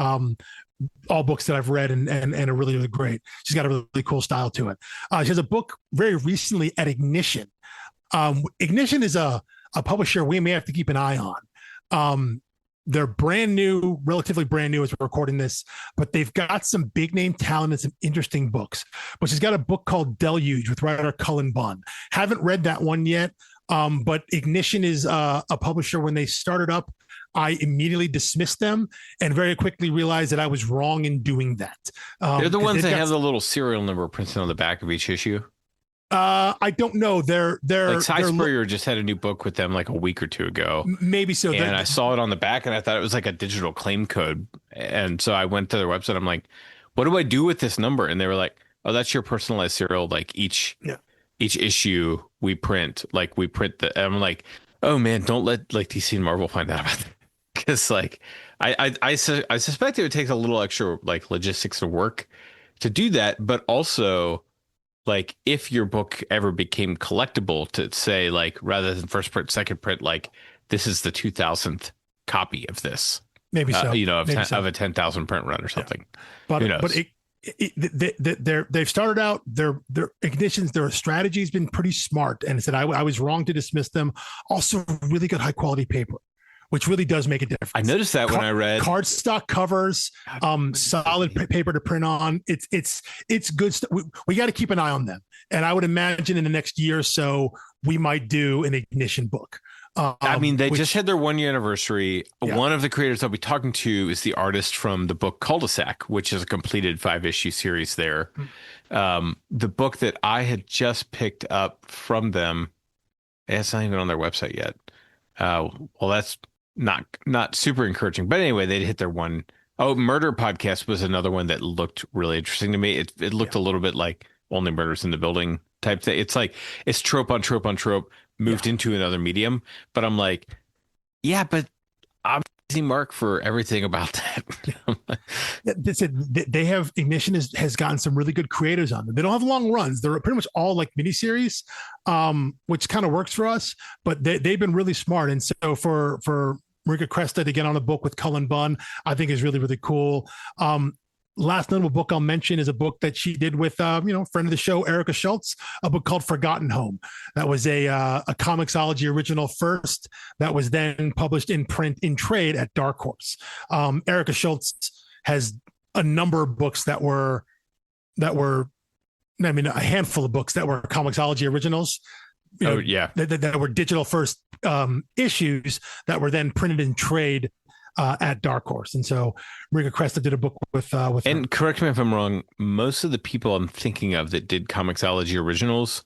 All books that I've read and are really, really great. She's got a really cool style to it. She has a book very recently at Ignition. Ignition is a publisher we may have to keep an eye on. They're brand new, relatively brand new as we're recording this, but they've got some big name talent and some interesting books. But she's got a book called Deluge with writer Cullen Bunn. Haven't read that one yet, but Ignition is a publisher. When they started up, I immediately dismissed them and very quickly realized that I was wrong in doing that. They're the ones that have the little serial number printed on the back of each issue. I don't know. They're like Cy Spurrier just had a new book with them like a week or two ago. Maybe so. And I saw it on the back and I thought it was like a digital claim code. And so I went to their website. I'm like, what do I do with this number? And they were like, oh, that's your personalized serial. Like each issue we print, and I'm like, oh man, don't let like DC and Marvel find out about that. Because like I suspect it would take a little extra like logistics of work to do that, but also like if your book ever became collectible, to say like rather than first print, second print, like this is the 2000th copy of this, maybe so, of a 10,000 print run or something. Yeah. But who knows? But they've started out their Ignitions, their strategy has been pretty smart, and said I was wrong to dismiss them. Also, really good high quality paper, which really does make a difference. I noticed that when I read cardstock covers, solid paper to print on. It's good stuff. We got to keep an eye on them. And I would imagine in the next year or so, we might do an Ignition book. I mean, they just had their 1 year anniversary. Yeah. One of the creators I'll be talking to is the artist from the book Cul-de-sac, which is a completed 5-issue series there. The book that I had just picked up from them It's not even on their website yet. Well, that's not super encouraging. But anyway, they hit their one. Oh, Murder Podcast was another one that looked really interesting to me. It looked a little bit like Only Murders in the Building type thing. It's like it's trope on trope on trope moved into another medium. But I'm like, yeah, but I'm mark for everything about that. That's it. They have Ignition has gotten some really good creators on them. They don't have long runs. They're pretty much all like miniseries, which kind of works for us. But they've been really smart. And so for Marika Cresta to get on a book with Cullen Bunn, I think is really, really cool. Last notable book I'll mention is a book that she did with, friend of the show, Erica Schultz, a book called Forgotten Home. That was a Comixology original first that was then published in print in trade at Dark Horse. Erica Schultz has a number of books that were, a handful of books that were Comixology originals. That were digital first issues that were then printed in trade at Dark Horse. And so Marika Cresta did a book with and her. Correct me if I'm wrong, most of the people I'm thinking of that did Comixology originals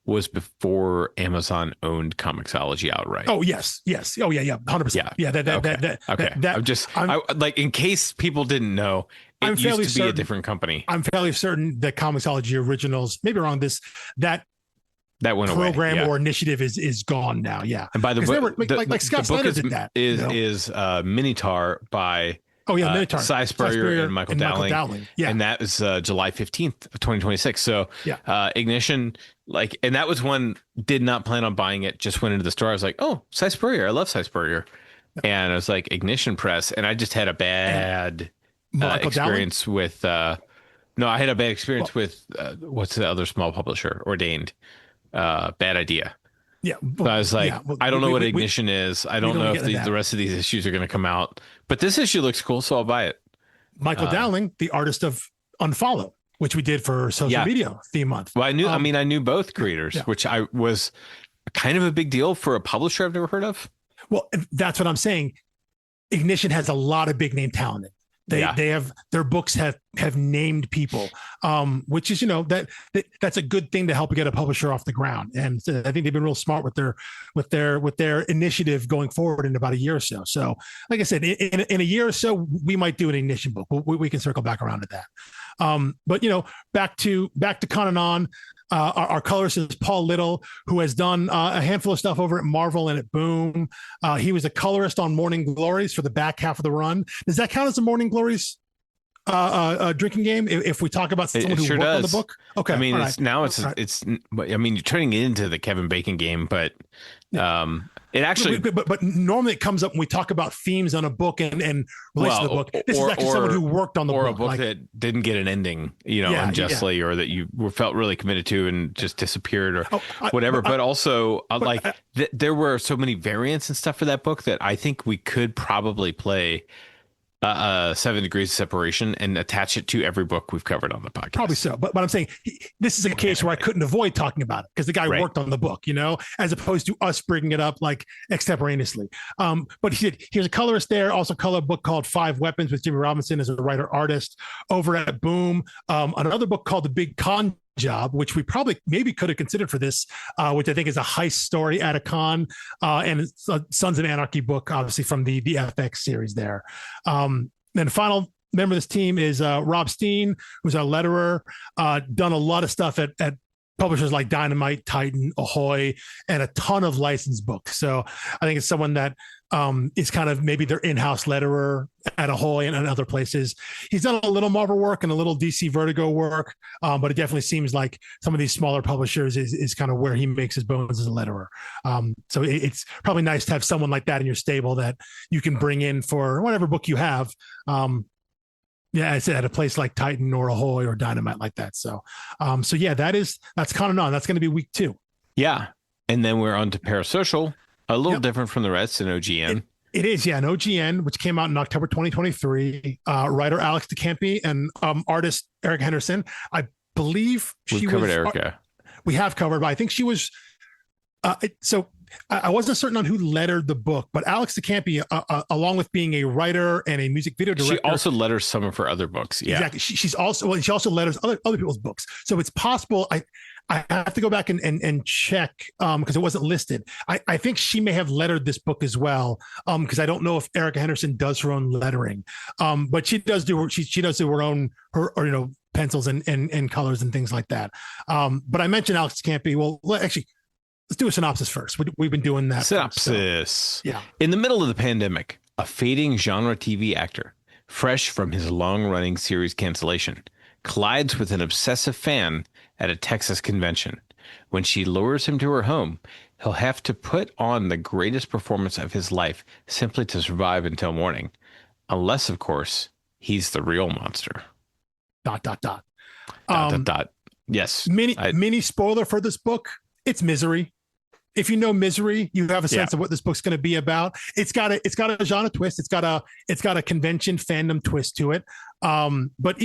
was before Amazon owned Comixology outright. Oh yes. Oh yeah. 100%. Yeah. Like in case people didn't know, it used to be a different company. I'm fairly certain that Comixology originals, maybe around that went program away, or initiative is gone now. Yeah. And by the way, like Scott Snyder did that. Is Minotaur by Minotaur. Cy Spurrier and Michael Dowling. Yeah. And that was July 15th of 2026. So Ignition, and that was one, did not plan on buying it, just went into the store. I was like, oh, Cy Spurrier. I love Cy Spurrier. And I was like, Ignition Press. And I just had a bad experience with, I had a bad experience with, what's the other small publisher, Ordained. Bad idea. Yeah. So I was like, I don't know what Ignition is. I don't know if the rest of these issues are going to come out, but this issue looks cool, so I'll buy it. Michael Dowling, the artist of Unfollow, which we did for social media theme month. Well, I knew both creators, which I was kind of a big deal for a publisher I've never heard of. Well, that's what I'm saying. Ignition has a lot of big name talent. They have, their books have named people, which is, that's a good thing to help get a publisher off the ground. And I think they've been real smart with their initiative going forward in about a year or so. So like I said, in a year or so, we might do an Ignition book. We can circle back around to that. But back to Con and On. Our colorist is Paul Little, who has done a handful of stuff over at Marvel and at Boom. He was a colorist on Morning Glories for the back half of the run. Does that count as a Morning Glories drinking game? If we talk about someone who worked on the book? Okay. I mean, you're turning it into the Kevin Bacon game, but it actually, but normally it comes up when we talk about themes on a book and relates to the book. This is actually someone who worked on the book, or a book that didn't get an ending, unjustly, or that you felt really committed to and just disappeared, or whatever. But also, there were so many variants and stuff for that book that I think we could probably play 7 Degrees of Separation and attach it to every book we've covered on the podcast. Probably so. But I'm saying this is a case where I couldn't avoid talking about it because the guy worked on the book, as opposed to us bringing it up like extemporaneously. But he was a colorist there, also colored a book called 5 Weapons with Jimmy Robinson as a writer artist over at Boom. Another book called The Big Con Job, which we maybe could have considered for this, which I think is a heist story at a con, and it's a Sons of Anarchy book, obviously from the FX series there. Then the final member of this team is Rob Steen, who's our letterer, done a lot of stuff at publishers like Dynamite, Titan, Ahoy, and a ton of licensed books. So I think it's someone that is kind of maybe their in-house letterer at Ahoy and other places. He's done a little Marvel work and a little DC Vertigo work, but it definitely seems like some of these smaller publishers is kind of where he makes his bones as a letterer. So it's probably nice to have someone like that in your stable that you can bring in for whatever book you have. I said at a place like Titan or Ahoy or Dynamite like that. So that's Con and On. That's going to be week 2. Yeah. And then we're on to Parasocial, a little different from the rest in OGN. It is, an OGN, which came out in October 2023. Writer Alex Campi and artist Eric Henderson. I believe We've covered Erica. We have covered, but I think she was. I wasn't certain on who lettered the book, but Alex Campi, along with being a writer and a music video director, she also letters some of her other books. Yeah, exactly. She also letters other people's books. So it's possible. I have to go back and check because it wasn't listed. I think she may have lettered this book as well because I don't know if Erica Henderson does her own lettering, but she does do her own pencils and colors and things like that. But I mentioned Alex Campi. Well, actually, let's do a synopsis first. We've been doing that. Synopsis. So, yeah. In the middle of the pandemic, a fading genre TV actor, fresh from his long-running series cancellation, collides with an obsessive fan at a Texas convention. When she lures him to her home, he'll have to put on the greatest performance of his life simply to survive until morning. Unless, of course, he's the real monster. ... Yes. Mini spoiler for this book. It's Misery. If you know Misery, you have a sense of what this book's going to be about. It's got a genre twist. It's got a convention fandom twist to it. But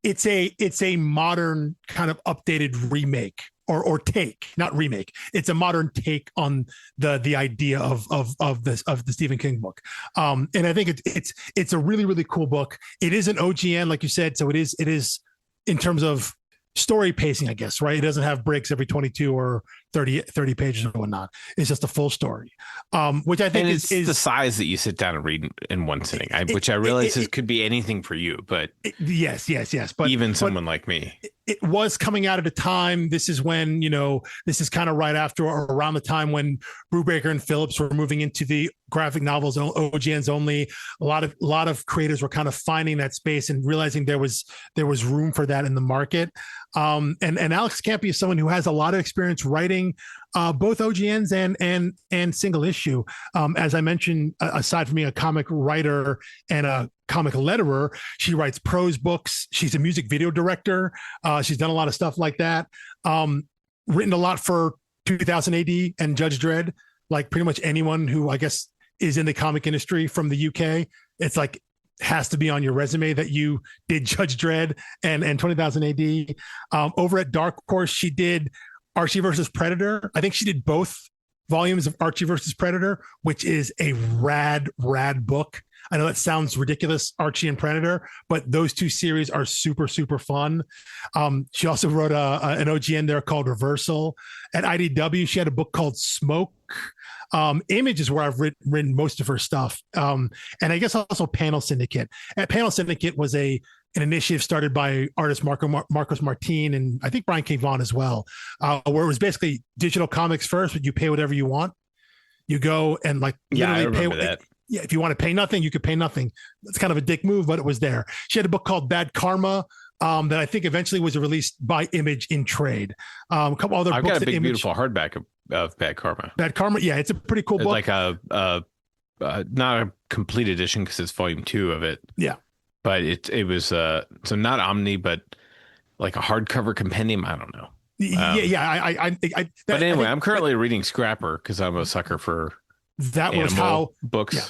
it's a modern kind of updated remake or take, not remake. It's a modern take on the idea of the Stephen King book. And I think it's a really, really cool book. It is an OGN, like you said. So it is in terms of story pacing, I guess, right? It doesn't have breaks every 22 or 30 pages or whatnot. It's just a full story, which I think is the size that you sit down and read in one sitting, which I realize could be anything for you, but yes. But even someone like me, it was coming out at a time. This is when, this is kind of right after or around the time when Brubaker and Phillips were moving into the graphic novels, OGNs only. A lot of creators were kind of finding that space and realizing there was room for that in the market. And Alex Campi is someone who has a lot of experience writing both OGNs and single issue. As I mentioned, aside from being a comic writer and a comic letterer, she writes prose books. She's a music video director. She's done a lot of stuff like that. Written a lot for 2000 AD and Judge Dredd, like pretty much anyone who I guess is in the comic industry from the UK. It's like has to be on your resume that you did Judge Dredd and 20,000 AD. Over at Dark Horse, she did Archie versus Predator. I think she did both volumes of Archie versus Predator, which is a rad book. I know that sounds ridiculous, Archie and Predator, but those two series are super, super fun. She also wrote an OGN there called Reversal. At IDW, she had a book called Smoke. Image is where I've written most of her stuff. And I guess also Panel Syndicate. At Panel Syndicate was an initiative started by artist Marcos Martin and I think Brian K. Vaughan as well, where it was basically digital comics first, but you pay whatever you want. You go and literally pay that. Yeah, if you want to pay nothing, you could pay nothing. It's kind of a dick move, but it was there. She had a book called Bad Karma that I think eventually was released by Image in trade. A couple other books. I've got a big, beautiful hardback of Bad Karma. Bad Karma, yeah, it's a pretty cool book. Like not a complete edition because it's volume 2 of it. Yeah, but it was so not Omni, but like a hardcover compendium. I don't know. But anyway, I'm currently reading Scrapper because I'm a sucker for that. Was how books. Yeah.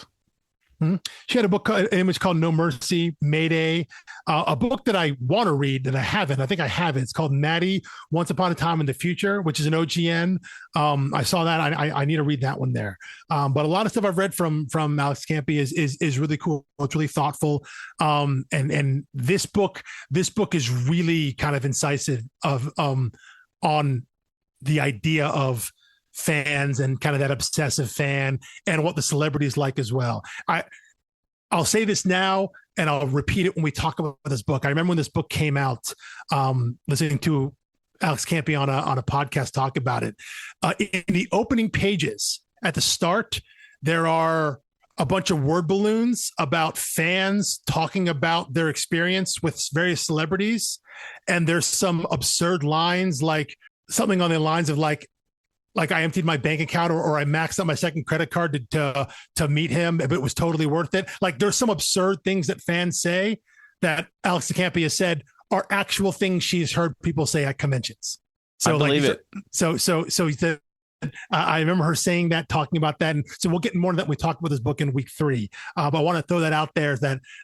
She had a book, an image called No Mercy, Mayday, a book that I want to read that I haven't. I think I have it. It's called Maddie, Once Upon a Time in the Future, which is an OGN. I saw that. I need to read that one there. But a lot of stuff I've read from Alex Campi is really cool. It's really thoughtful. And this book is really kind of incisive on the idea of fans and kind of that obsessive fan and what the celebrities like as well. I'll say this now and I'll repeat it when we talk about this book. I remember when this book came out, listening to Alex Campi on a podcast talk about it. In the opening pages at the start, there are a bunch of word balloons about fans talking about their experience with various celebrities. And there's some absurd lines, like something on the lines of like I emptied my bank account or I maxed out my second credit card to meet him, but it was totally worth it. Like there's some absurd things that fans say that Alex Campi has said are actual things she's heard people say at conventions. So I believe it. So I remember her saying that, talking about that. And so we'll get more of that when we talk about this book in week 3. But I want to throw that out there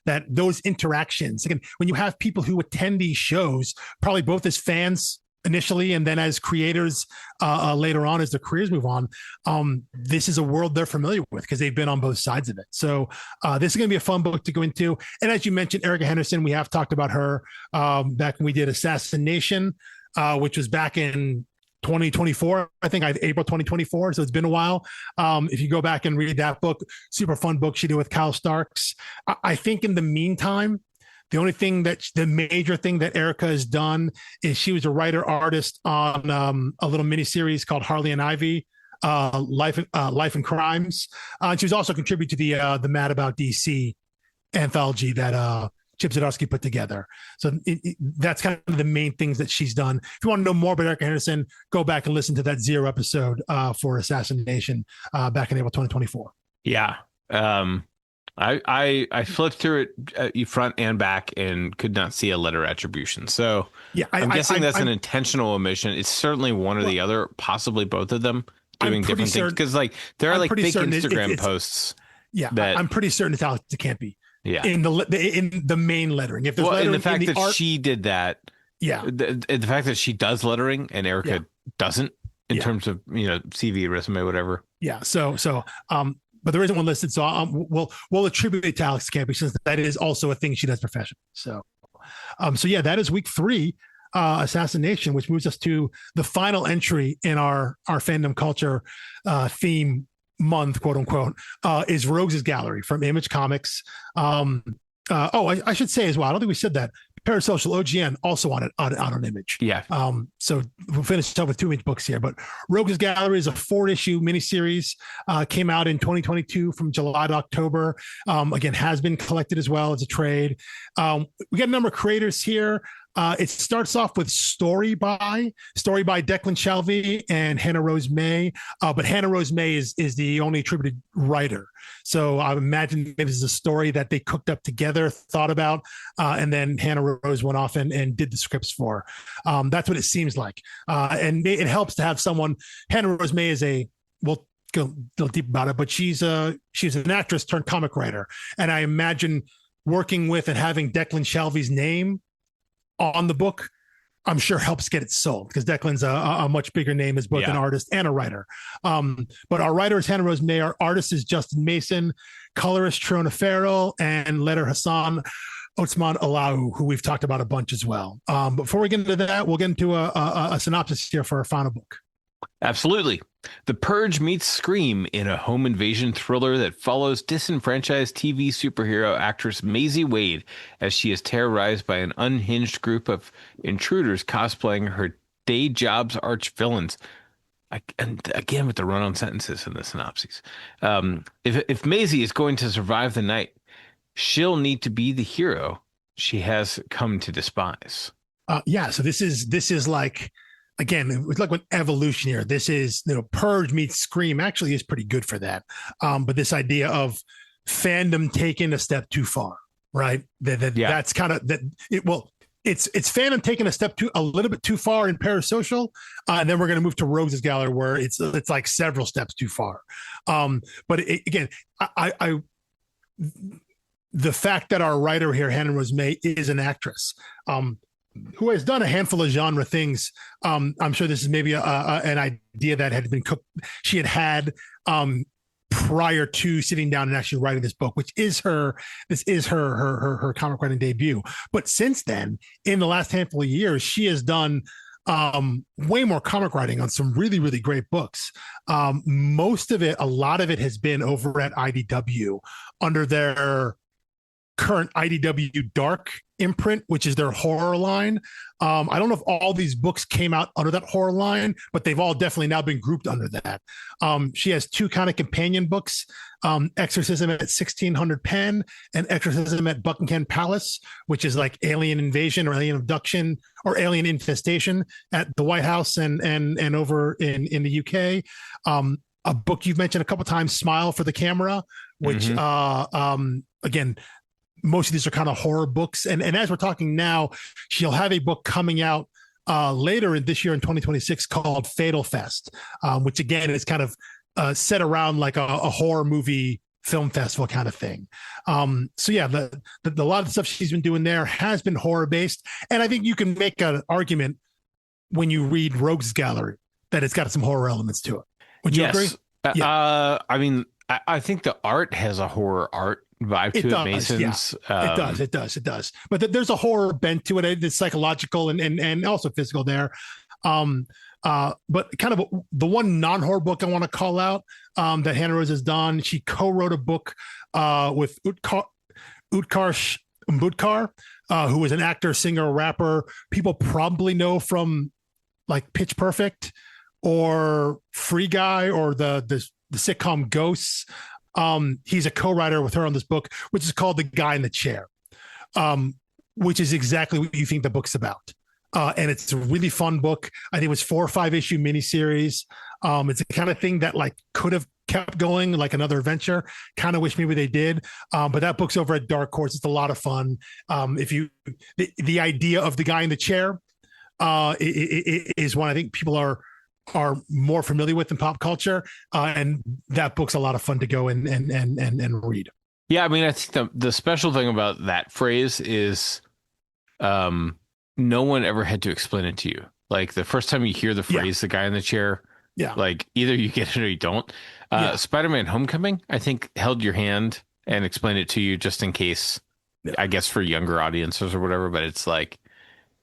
that those interactions, again, when you have people who attend these shows, probably both as fans initially and then as creators later on as their careers move on, this is a world they're familiar with because they've been on both sides of it. So this is going to be a fun book to go into. And as you mentioned, Erica Henderson, we have talked about her back when we did Assassination. which was back in 2024. I think April 2024. So it's been a while. If you go back and read that book, super fun book she did with Kyle Starks. I think in the meantime, the major thing that Erica has done is she was a writer artist on a little miniseries called Harley and Ivy, Life and Crimes. She was also contributed to the Mad About DC anthology that Chip Zdarsky put together. So that's kind of the main things that she's done. If you want to know more about Erica Henderson, go back and listen to that Zero episode for Assassination back in April 2024. Yeah. I flipped through it front and back and could not see a letter attribution. So yeah, I'm guessing that's an intentional omission. It's certainly one or the other, possibly both of them doing different things. Because like there are like fake Instagram posts. Yeah, I'm pretty certain it's Alex DeCampi. Yeah, in the main lettering. If there's lettering, the fact that art, she did that. Yeah, the fact that she does lettering and Erica doesn't in terms of CV, resume, whatever. Yeah. So but there isn't one listed. So we'll attribute it to Alex DeCampi since that is also a thing she does professionally. So yeah, that is week 3, Assassination, which moves us to the final entry in our fandom culture theme month, quote unquote, is Rogues' Gallery from Image Comics. I should say as well, I don't think we said that, Parasocial OGN also on an Image. Yeah. So we'll finish up with 2 Image books here, but Rogues' Gallery is a 4-issue miniseries, came out in 2022 from July to October. Again, has been collected as well as a trade. We got a number of creators here. It starts off with story by Declan Shalvey and Hannah Rose May, but Hannah Rose May is the only attributed writer. So I imagine maybe this is a story that they cooked up together, thought about, and then Hannah Rose went off and did the scripts for. That's what it seems like, and it helps to have someone. Hannah Rose May is we'll go a little deep about it, but she's an actress turned comic writer, and I imagine working with and having Declan Shalvey's name on the book, I'm sure helps get it sold because Declan's a much bigger name as both an artist and a writer. But our writer is Hannah Rose May. Our artist is Justin Mason, colorist Trona Farrell, and letter Hassan Otsman Alau, who we've talked about a bunch as well. Before we get into that, we'll get into a synopsis here for our final book. Absolutely. The Purge meets Scream in a home invasion thriller that follows disenfranchised TV superhero actress Maisie Wade as she is terrorized by an unhinged group of intruders cosplaying her day job's arch villains. And again with the run-on sentences in the synopses. If Maisie is going to survive the night, she'll need to be the hero she has come to despise. So this is like, again, it's like with evolution here. This is, Purge meets Scream actually is pretty good for that. But this idea of fandom taking a step too far, right? That's kind of that. It's fandom taking a little bit too far in Parasocial, and then we're going to move to Rogues' Gallery where it's like several steps too far. But again, the fact that our writer here, Hannah Rose May, is an actress. Who has done a handful of genre things. I'm sure this is maybe an idea that had been cooked. She had prior to sitting down and actually writing this book, which is her comic writing debut. But since then, in the last handful of years, she has done way more comic writing on some really, really great books. A lot of it has been over at IDW under their current IDW Dark imprint, which is their horror line. I don't know if all these books came out under that horror line, but they've all definitely now been grouped under that. She has 2 kind of companion books, Exorcism at 1600 Penn and Exorcism at Buckingham Palace, which is like alien invasion or alien abduction or alien infestation at the White House and over in the UK. A book you've mentioned a couple of times, Smile for the Camera, which again, most of these are kind of horror books. And as we're talking now, she'll have a book coming out later in this year in 2026 called Fatal Fest, which again is kind of set around like a horror movie film festival kind of thing. So yeah, a lot of the stuff she's been doing there has been horror based. And I think you can make an argument when you read Rogues' Gallery that it's got some horror elements to it. Would you agree? I mean, I think the art has a horror art vibe to it. Masons. Yeah. It does. But there's a horror bent to it. It's psychological and also physical there. But kind of the one non-horror book I want to call out that Hannah Rose has done. She co-wrote a book with Utkarsh Mbudkar, who was an actor, singer, rapper. People probably know from like Pitch Perfect or Free Guy or the sitcom Ghosts. He's a co-writer with her on this book, which is called The Guy in the Chair, which is exactly what you think the book's about. And it's a really fun book. I think it was 4 or 5 issue miniseries. It's the kind of thing that like could have kept going, like another adventure. Kind of wish maybe they did. But that book's over at Dark Horse. It's a lot of fun. The idea of the guy in the chair is one I think people are more familiar with in pop culture. And that book's a lot of fun to go and read. Yeah, I mean, I think the special thing about that phrase is no one ever had to explain it to you. Like the first time you hear the phrase, the guy in the chair, like either you get it or you don't. Spider-Man Homecoming, I think, held your hand and explained it to you just in case, I guess, for younger audiences or whatever. But it's like,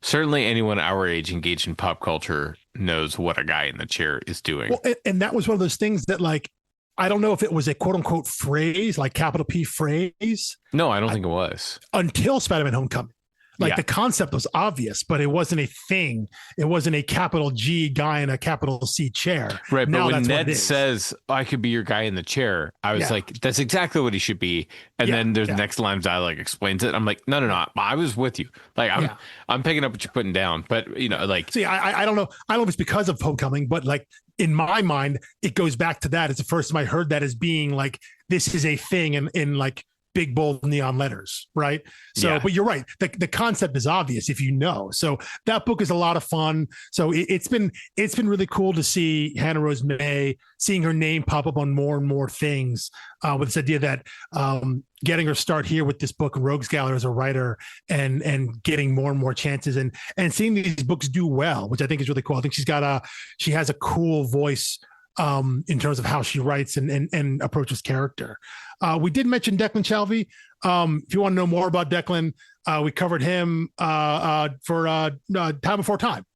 certainly anyone our age engaged in pop culture knows what a guy in the chair is doing. Well, and that was one of those things that, like, I don't know if it was a quote unquote phrase, like capital P phrase. No, I don't think it was. Until Spider-Man Homecoming. Like the concept was obvious, but it wasn't a thing. It wasn't a capital G guy in a capital C chair. Right. But when Ned says, I could be your guy in the chair, I was like, that's exactly what he should be. And then there's the next line of dialogue explains it. I'm like, no. I was with you. Like, I'm picking up what you're putting down. But, you know, like. See, I don't know. I don't know if it's because of Homecoming, but like in my mind, it goes back to that. It's the first time I heard that as being like, this is a thing in like, big bold neon letters, right? So, but you're right. The concept is obvious if you know. So that book is a lot of fun. So it's been really cool to see Hannah Rose May, seeing her name pop up on more and more things with this idea that getting her start here with this book, Rogues Gallery as a writer, and getting more and more chances and seeing these books do well, which I think is really cool. I think she has a cool voice in terms of how she writes and approaches character. We did mention Declan Shalvey. If you want to know more about Declan, we covered him for Time Before Time,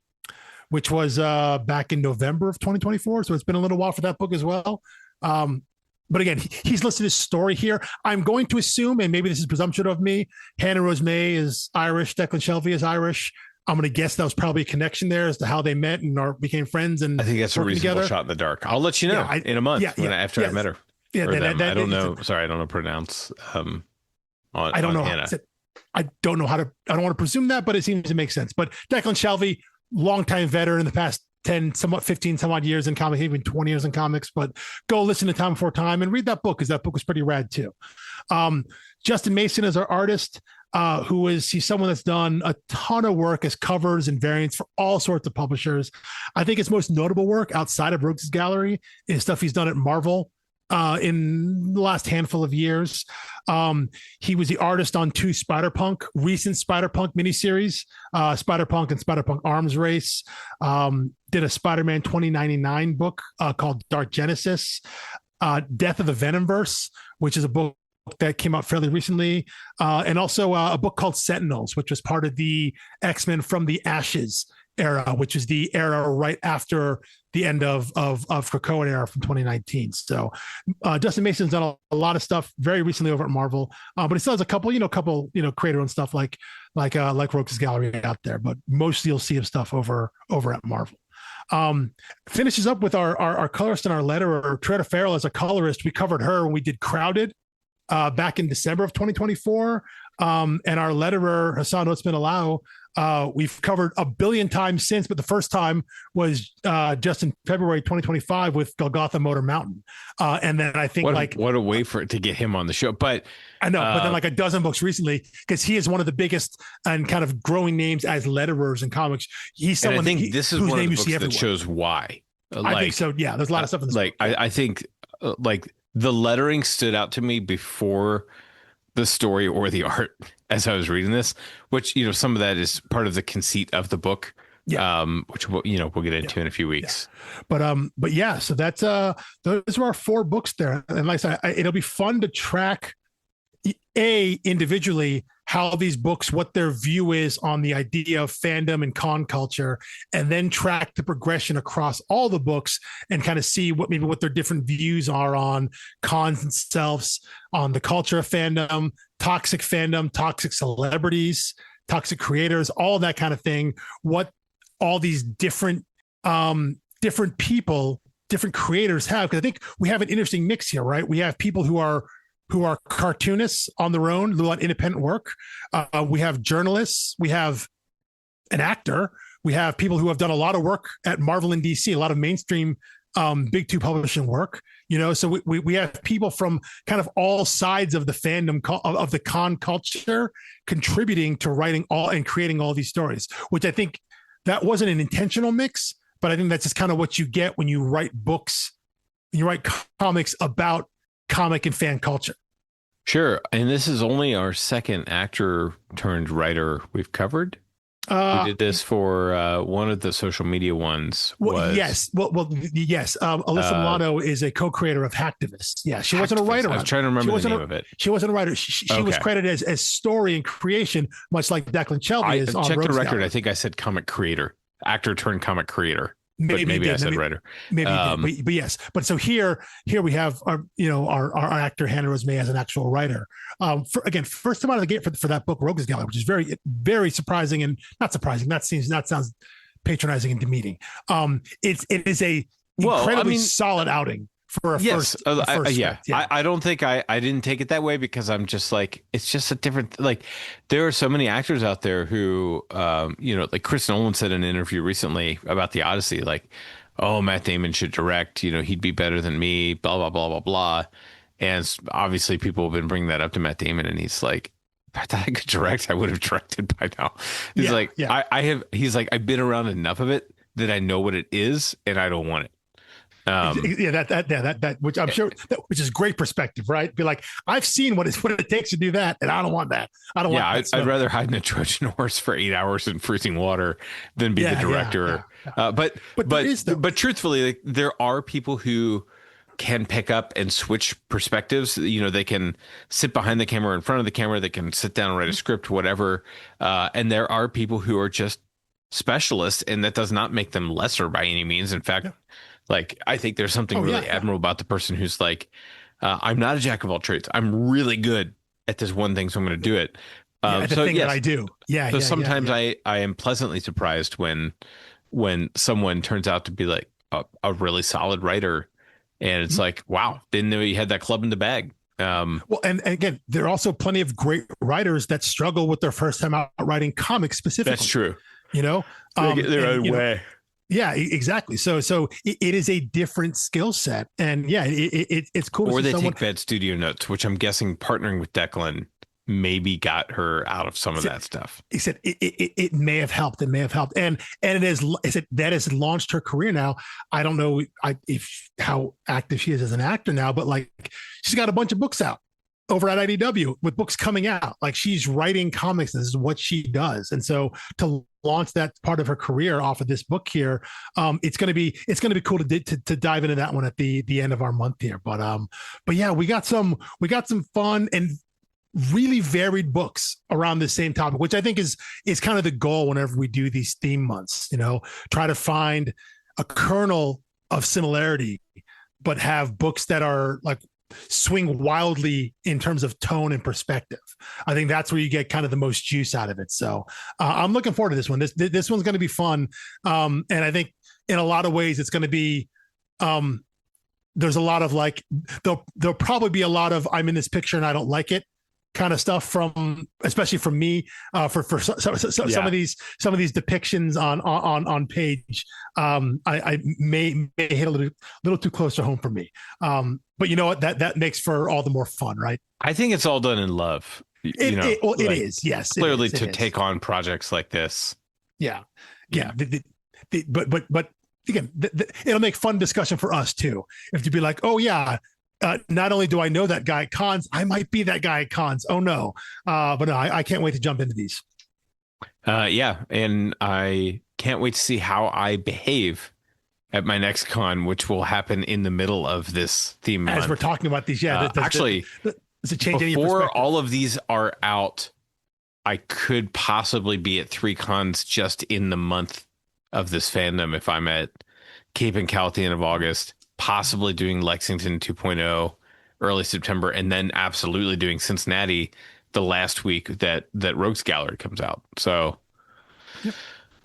which was back in November of 2024. So it's been a little while for that book as well. But again, he's listed his story here. I'm going to assume, and maybe this is presumption of me, Hannah Rose May is Irish, Declan Shalvey is Irish. I'm going to guess that was probably a connection there as to how they met and became friends. And I think that's a reasonable shot in the dark. I'll let you know in a month after I met her. Yeah, I don't know. Sorry, I don't know pronounce. I don't know. I don't know how to. I don't want to presume that, but it seems to make sense. But Declan Shalvey, longtime veteran in the past 10, somewhat 15, some odd years in comics, even 20 years in comics. But go listen to Time Before Time and read that book because that book was pretty rad too. Justin Mason is our artist. He's someone that's done a ton of work as covers and variants for all sorts of publishers. I think his most notable work outside of Rogues Gallery is stuff he's done at Marvel in the last handful of years. He was the artist on 2 recent Spider-Punk miniseries, Spider-Punk and Spider-Punk Arms Race. Did a Spider-Man 2099 book called Dark Genesis, Death of the Venomverse, which is a book that came out fairly recently, and also a book called Sentinels, which was part of the X-Men from the Ashes era, which is the era right after the end of Krakoan era from 2019. So Justin Mason's done a lot of stuff very recently over at Marvel, but he still has a couple creator-owned stuff like Rogues Gallery out there, but mostly you'll see him stuff over at Marvel. Finishes up with our colorist and our letterer, Treta Farrell as a colorist. We covered her when we did Crowded back in December of 2024. And our letterer, Hassan Otsman Alao, we've covered a billion times since, but the first time was just in February 2025 with Golgotha Motor Mountain. And then I think what a way for it to get him on the show. But I know, but then like a dozen books recently, because he is one of the biggest and kind of growing names as letterers in comics. He's someone. And I think this is one of the books that shows why. I think so. Yeah, there's a lot of stuff in this book. I think the lettering stood out to me before the story or the art as I was reading this, which, some of that is part of the conceit of the book, which we'll get into in a few weeks. Yeah. But yeah, so that's those are our 4 books there. And like I said, it'll be fun to track individually how these books, what their view is on the idea of fandom and con culture, and then track the progression across all the books and kind of see what their different views are on cons themselves, on the culture of fandom, toxic celebrities, toxic creators, all that kind of thing. What all these different people, different creators have, because I think we have an interesting mix here, right? We have people who are cartoonists on their own, who want independent work. We have journalists. We have an actor. We have people who have done a lot of work at Marvel and DC, a lot of mainstream big two publishing work. So we have people from kind of all sides of the fandom of the con culture contributing to writing all and creating all these stories, which I think that wasn't an intentional mix, but I think that's just kind of what you get when you write books, you write comics about comic and fan culture. Sure. And this is only our second actor turned writer we've covered. We did this for one of the social media ones. Yes. Alyssa Milano is a co-creator of Hacktivist. Yeah, she wasn't a writer. I was trying to remember the name of it. She wasn't a writer. She was credited as story and creation, much like Declan Shalvey is on checked the record. Gallery. I think I said comic creator, actor turned comic creator. Maybe I said writer. Maybe but yes. But so here we have our actor Hannah Rose May as an actual writer. First time out of the gate for that book, Rogues Gallery, which is very, very surprising and not surprising. That sounds patronizing and demeaning. It is a incredibly solid outing for a first. I don't think I didn't take it that way because I'm just like, it's just a different, like there are so many actors out there who, like Chris Nolan said in an interview recently about the Odyssey, like, oh, Matt Damon should direct, he'd be better than me, blah, blah, blah, blah, blah. And obviously people have been bringing that up to Matt Damon and he's like, if I thought I could direct, I would have directed by now. He's he's like, I've been around enough of it that I know what it is and I don't want it. That which I'm sure which is great perspective, right? Be like, I've seen what it takes to do that, and I don't want that. I don't want that. I'd rather hide in a Trojan horse for 8 hours in freezing water than be the director. But truthfully, like, there are people who can pick up and switch perspectives. They can sit behind the camera, in front of the camera. They can sit down and write a script, whatever. And there are people who are just specialists, and that does not make them lesser by any means. In fact. Like, I think there's something really admirable about the person who's like, I'm not a jack of all trades. I'm really good at this one thing, so I'm going to do it. That I do. So sometimes I am pleasantly surprised when someone turns out to be like a really solid writer. And it's like, wow, didn't know you had that club in the bag. And again, there are also plenty of great writers that struggle with their first time out writing comics specifically. That's true. They get their own way. Yeah, exactly. So it is a different skill set, and it's cool. Or they take bad studio notes, which I'm guessing partnering with Declan maybe got her out of some of that stuff. He said it may have helped. It may have helped, and it is. That has launched her career now. I don't know how active she is as an actor now, but like she's got a bunch of books out over at IDW with books coming out. Like she's writing comics. This is what she does, and so to launch that part of her career off of this book here, it's gonna be cool to dive into that one at the end of our month here. But yeah, we got some fun and really varied books around the same topic, which I think is kind of the goal whenever we do these theme months. Try to find a kernel of similarity, but have books that are like swing wildly in terms of tone and perspective. I think that's where you get kind of the most juice out of it. So I'm looking forward to this one. This one's going to be fun. And I think in a lot of ways it's going to be, there's a lot of like, there'll probably be a lot of, I'm in this picture and I don't like it kind of stuff especially from me, for some of these depictions on page. I may hit a little too close to home for me. But you know what? That makes for all the more fun, right? I think it's all done in love. It is. Yes. Clearly to take on projects like this. Yeah. But again, it'll make fun discussion for us too. If to be like, oh yeah, not only do I know that guy at cons, I might be that guy at cons. Oh no. But no, I can't wait to jump into these. And I can't wait to see how I behave at my next con, which will happen in the middle of this theme month. As we're talking about these. Yeah. Does it change any of your Before perspective? all of these are out, I could possibly be at 3 cons just in the month of this fandom if I'm at Cape and Cal at the end of August, possibly doing Lexington 2.0 early September, and then absolutely doing Cincinnati the last week that Rogues Gallery comes out. So, Yep.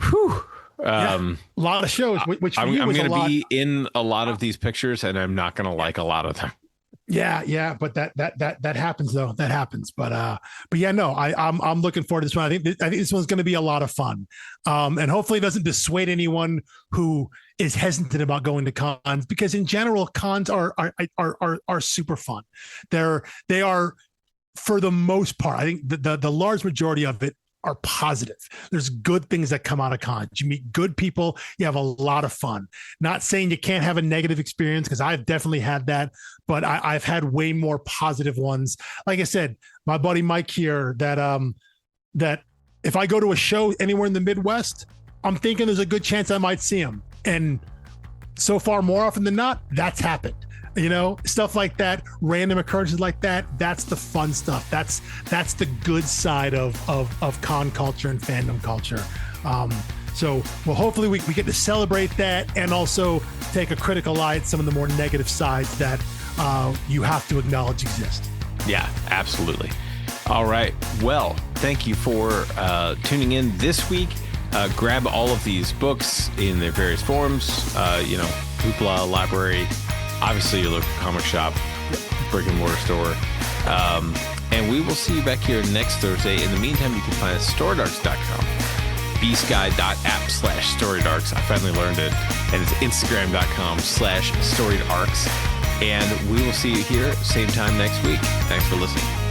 whew, A lot of shows, which for I'm you was going a to lot. be in a lot of these pictures, and I'm not going to like a lot of them. Yeah, but that happens though. That happens. But yeah, no, I'm looking forward to this one. I think this one's going to be a lot of fun, and hopefully it doesn't dissuade anyone who is hesitant about going to cons, because in general cons are super fun. They are for the most part. I think the large majority of it are positive. There's good things that come out of cons. You meet good people. You have a lot of fun. Not saying you can't have a negative experience, because I've definitely had that, but I've had way more positive ones. Like I said, my buddy Mike here, that if I go to a show anywhere in the Midwest, I'm thinking there's a good chance I might see him. And so far, more often than not, that's happened. Stuff like that, random occurrences like that. That's the fun stuff. That's the good side of con culture and fandom culture. So, well, hopefully we get to celebrate that, and also take a critical eye at some of the more negative sides that you have to acknowledge exist. Yeah, absolutely. All right. Well, thank you for tuning in this week. Grab all of these books in their various forms. Hoopla, library, obviously your local comic shop, brick and mortar store. And we will see you back here next Thursday. In the meantime, you can find us at StoredArcs.com, bsky.app/StoriedArcs. I finally learned it. And it's Instagram.com/StoriedArcs. And we will see you here same time next week. Thanks for listening.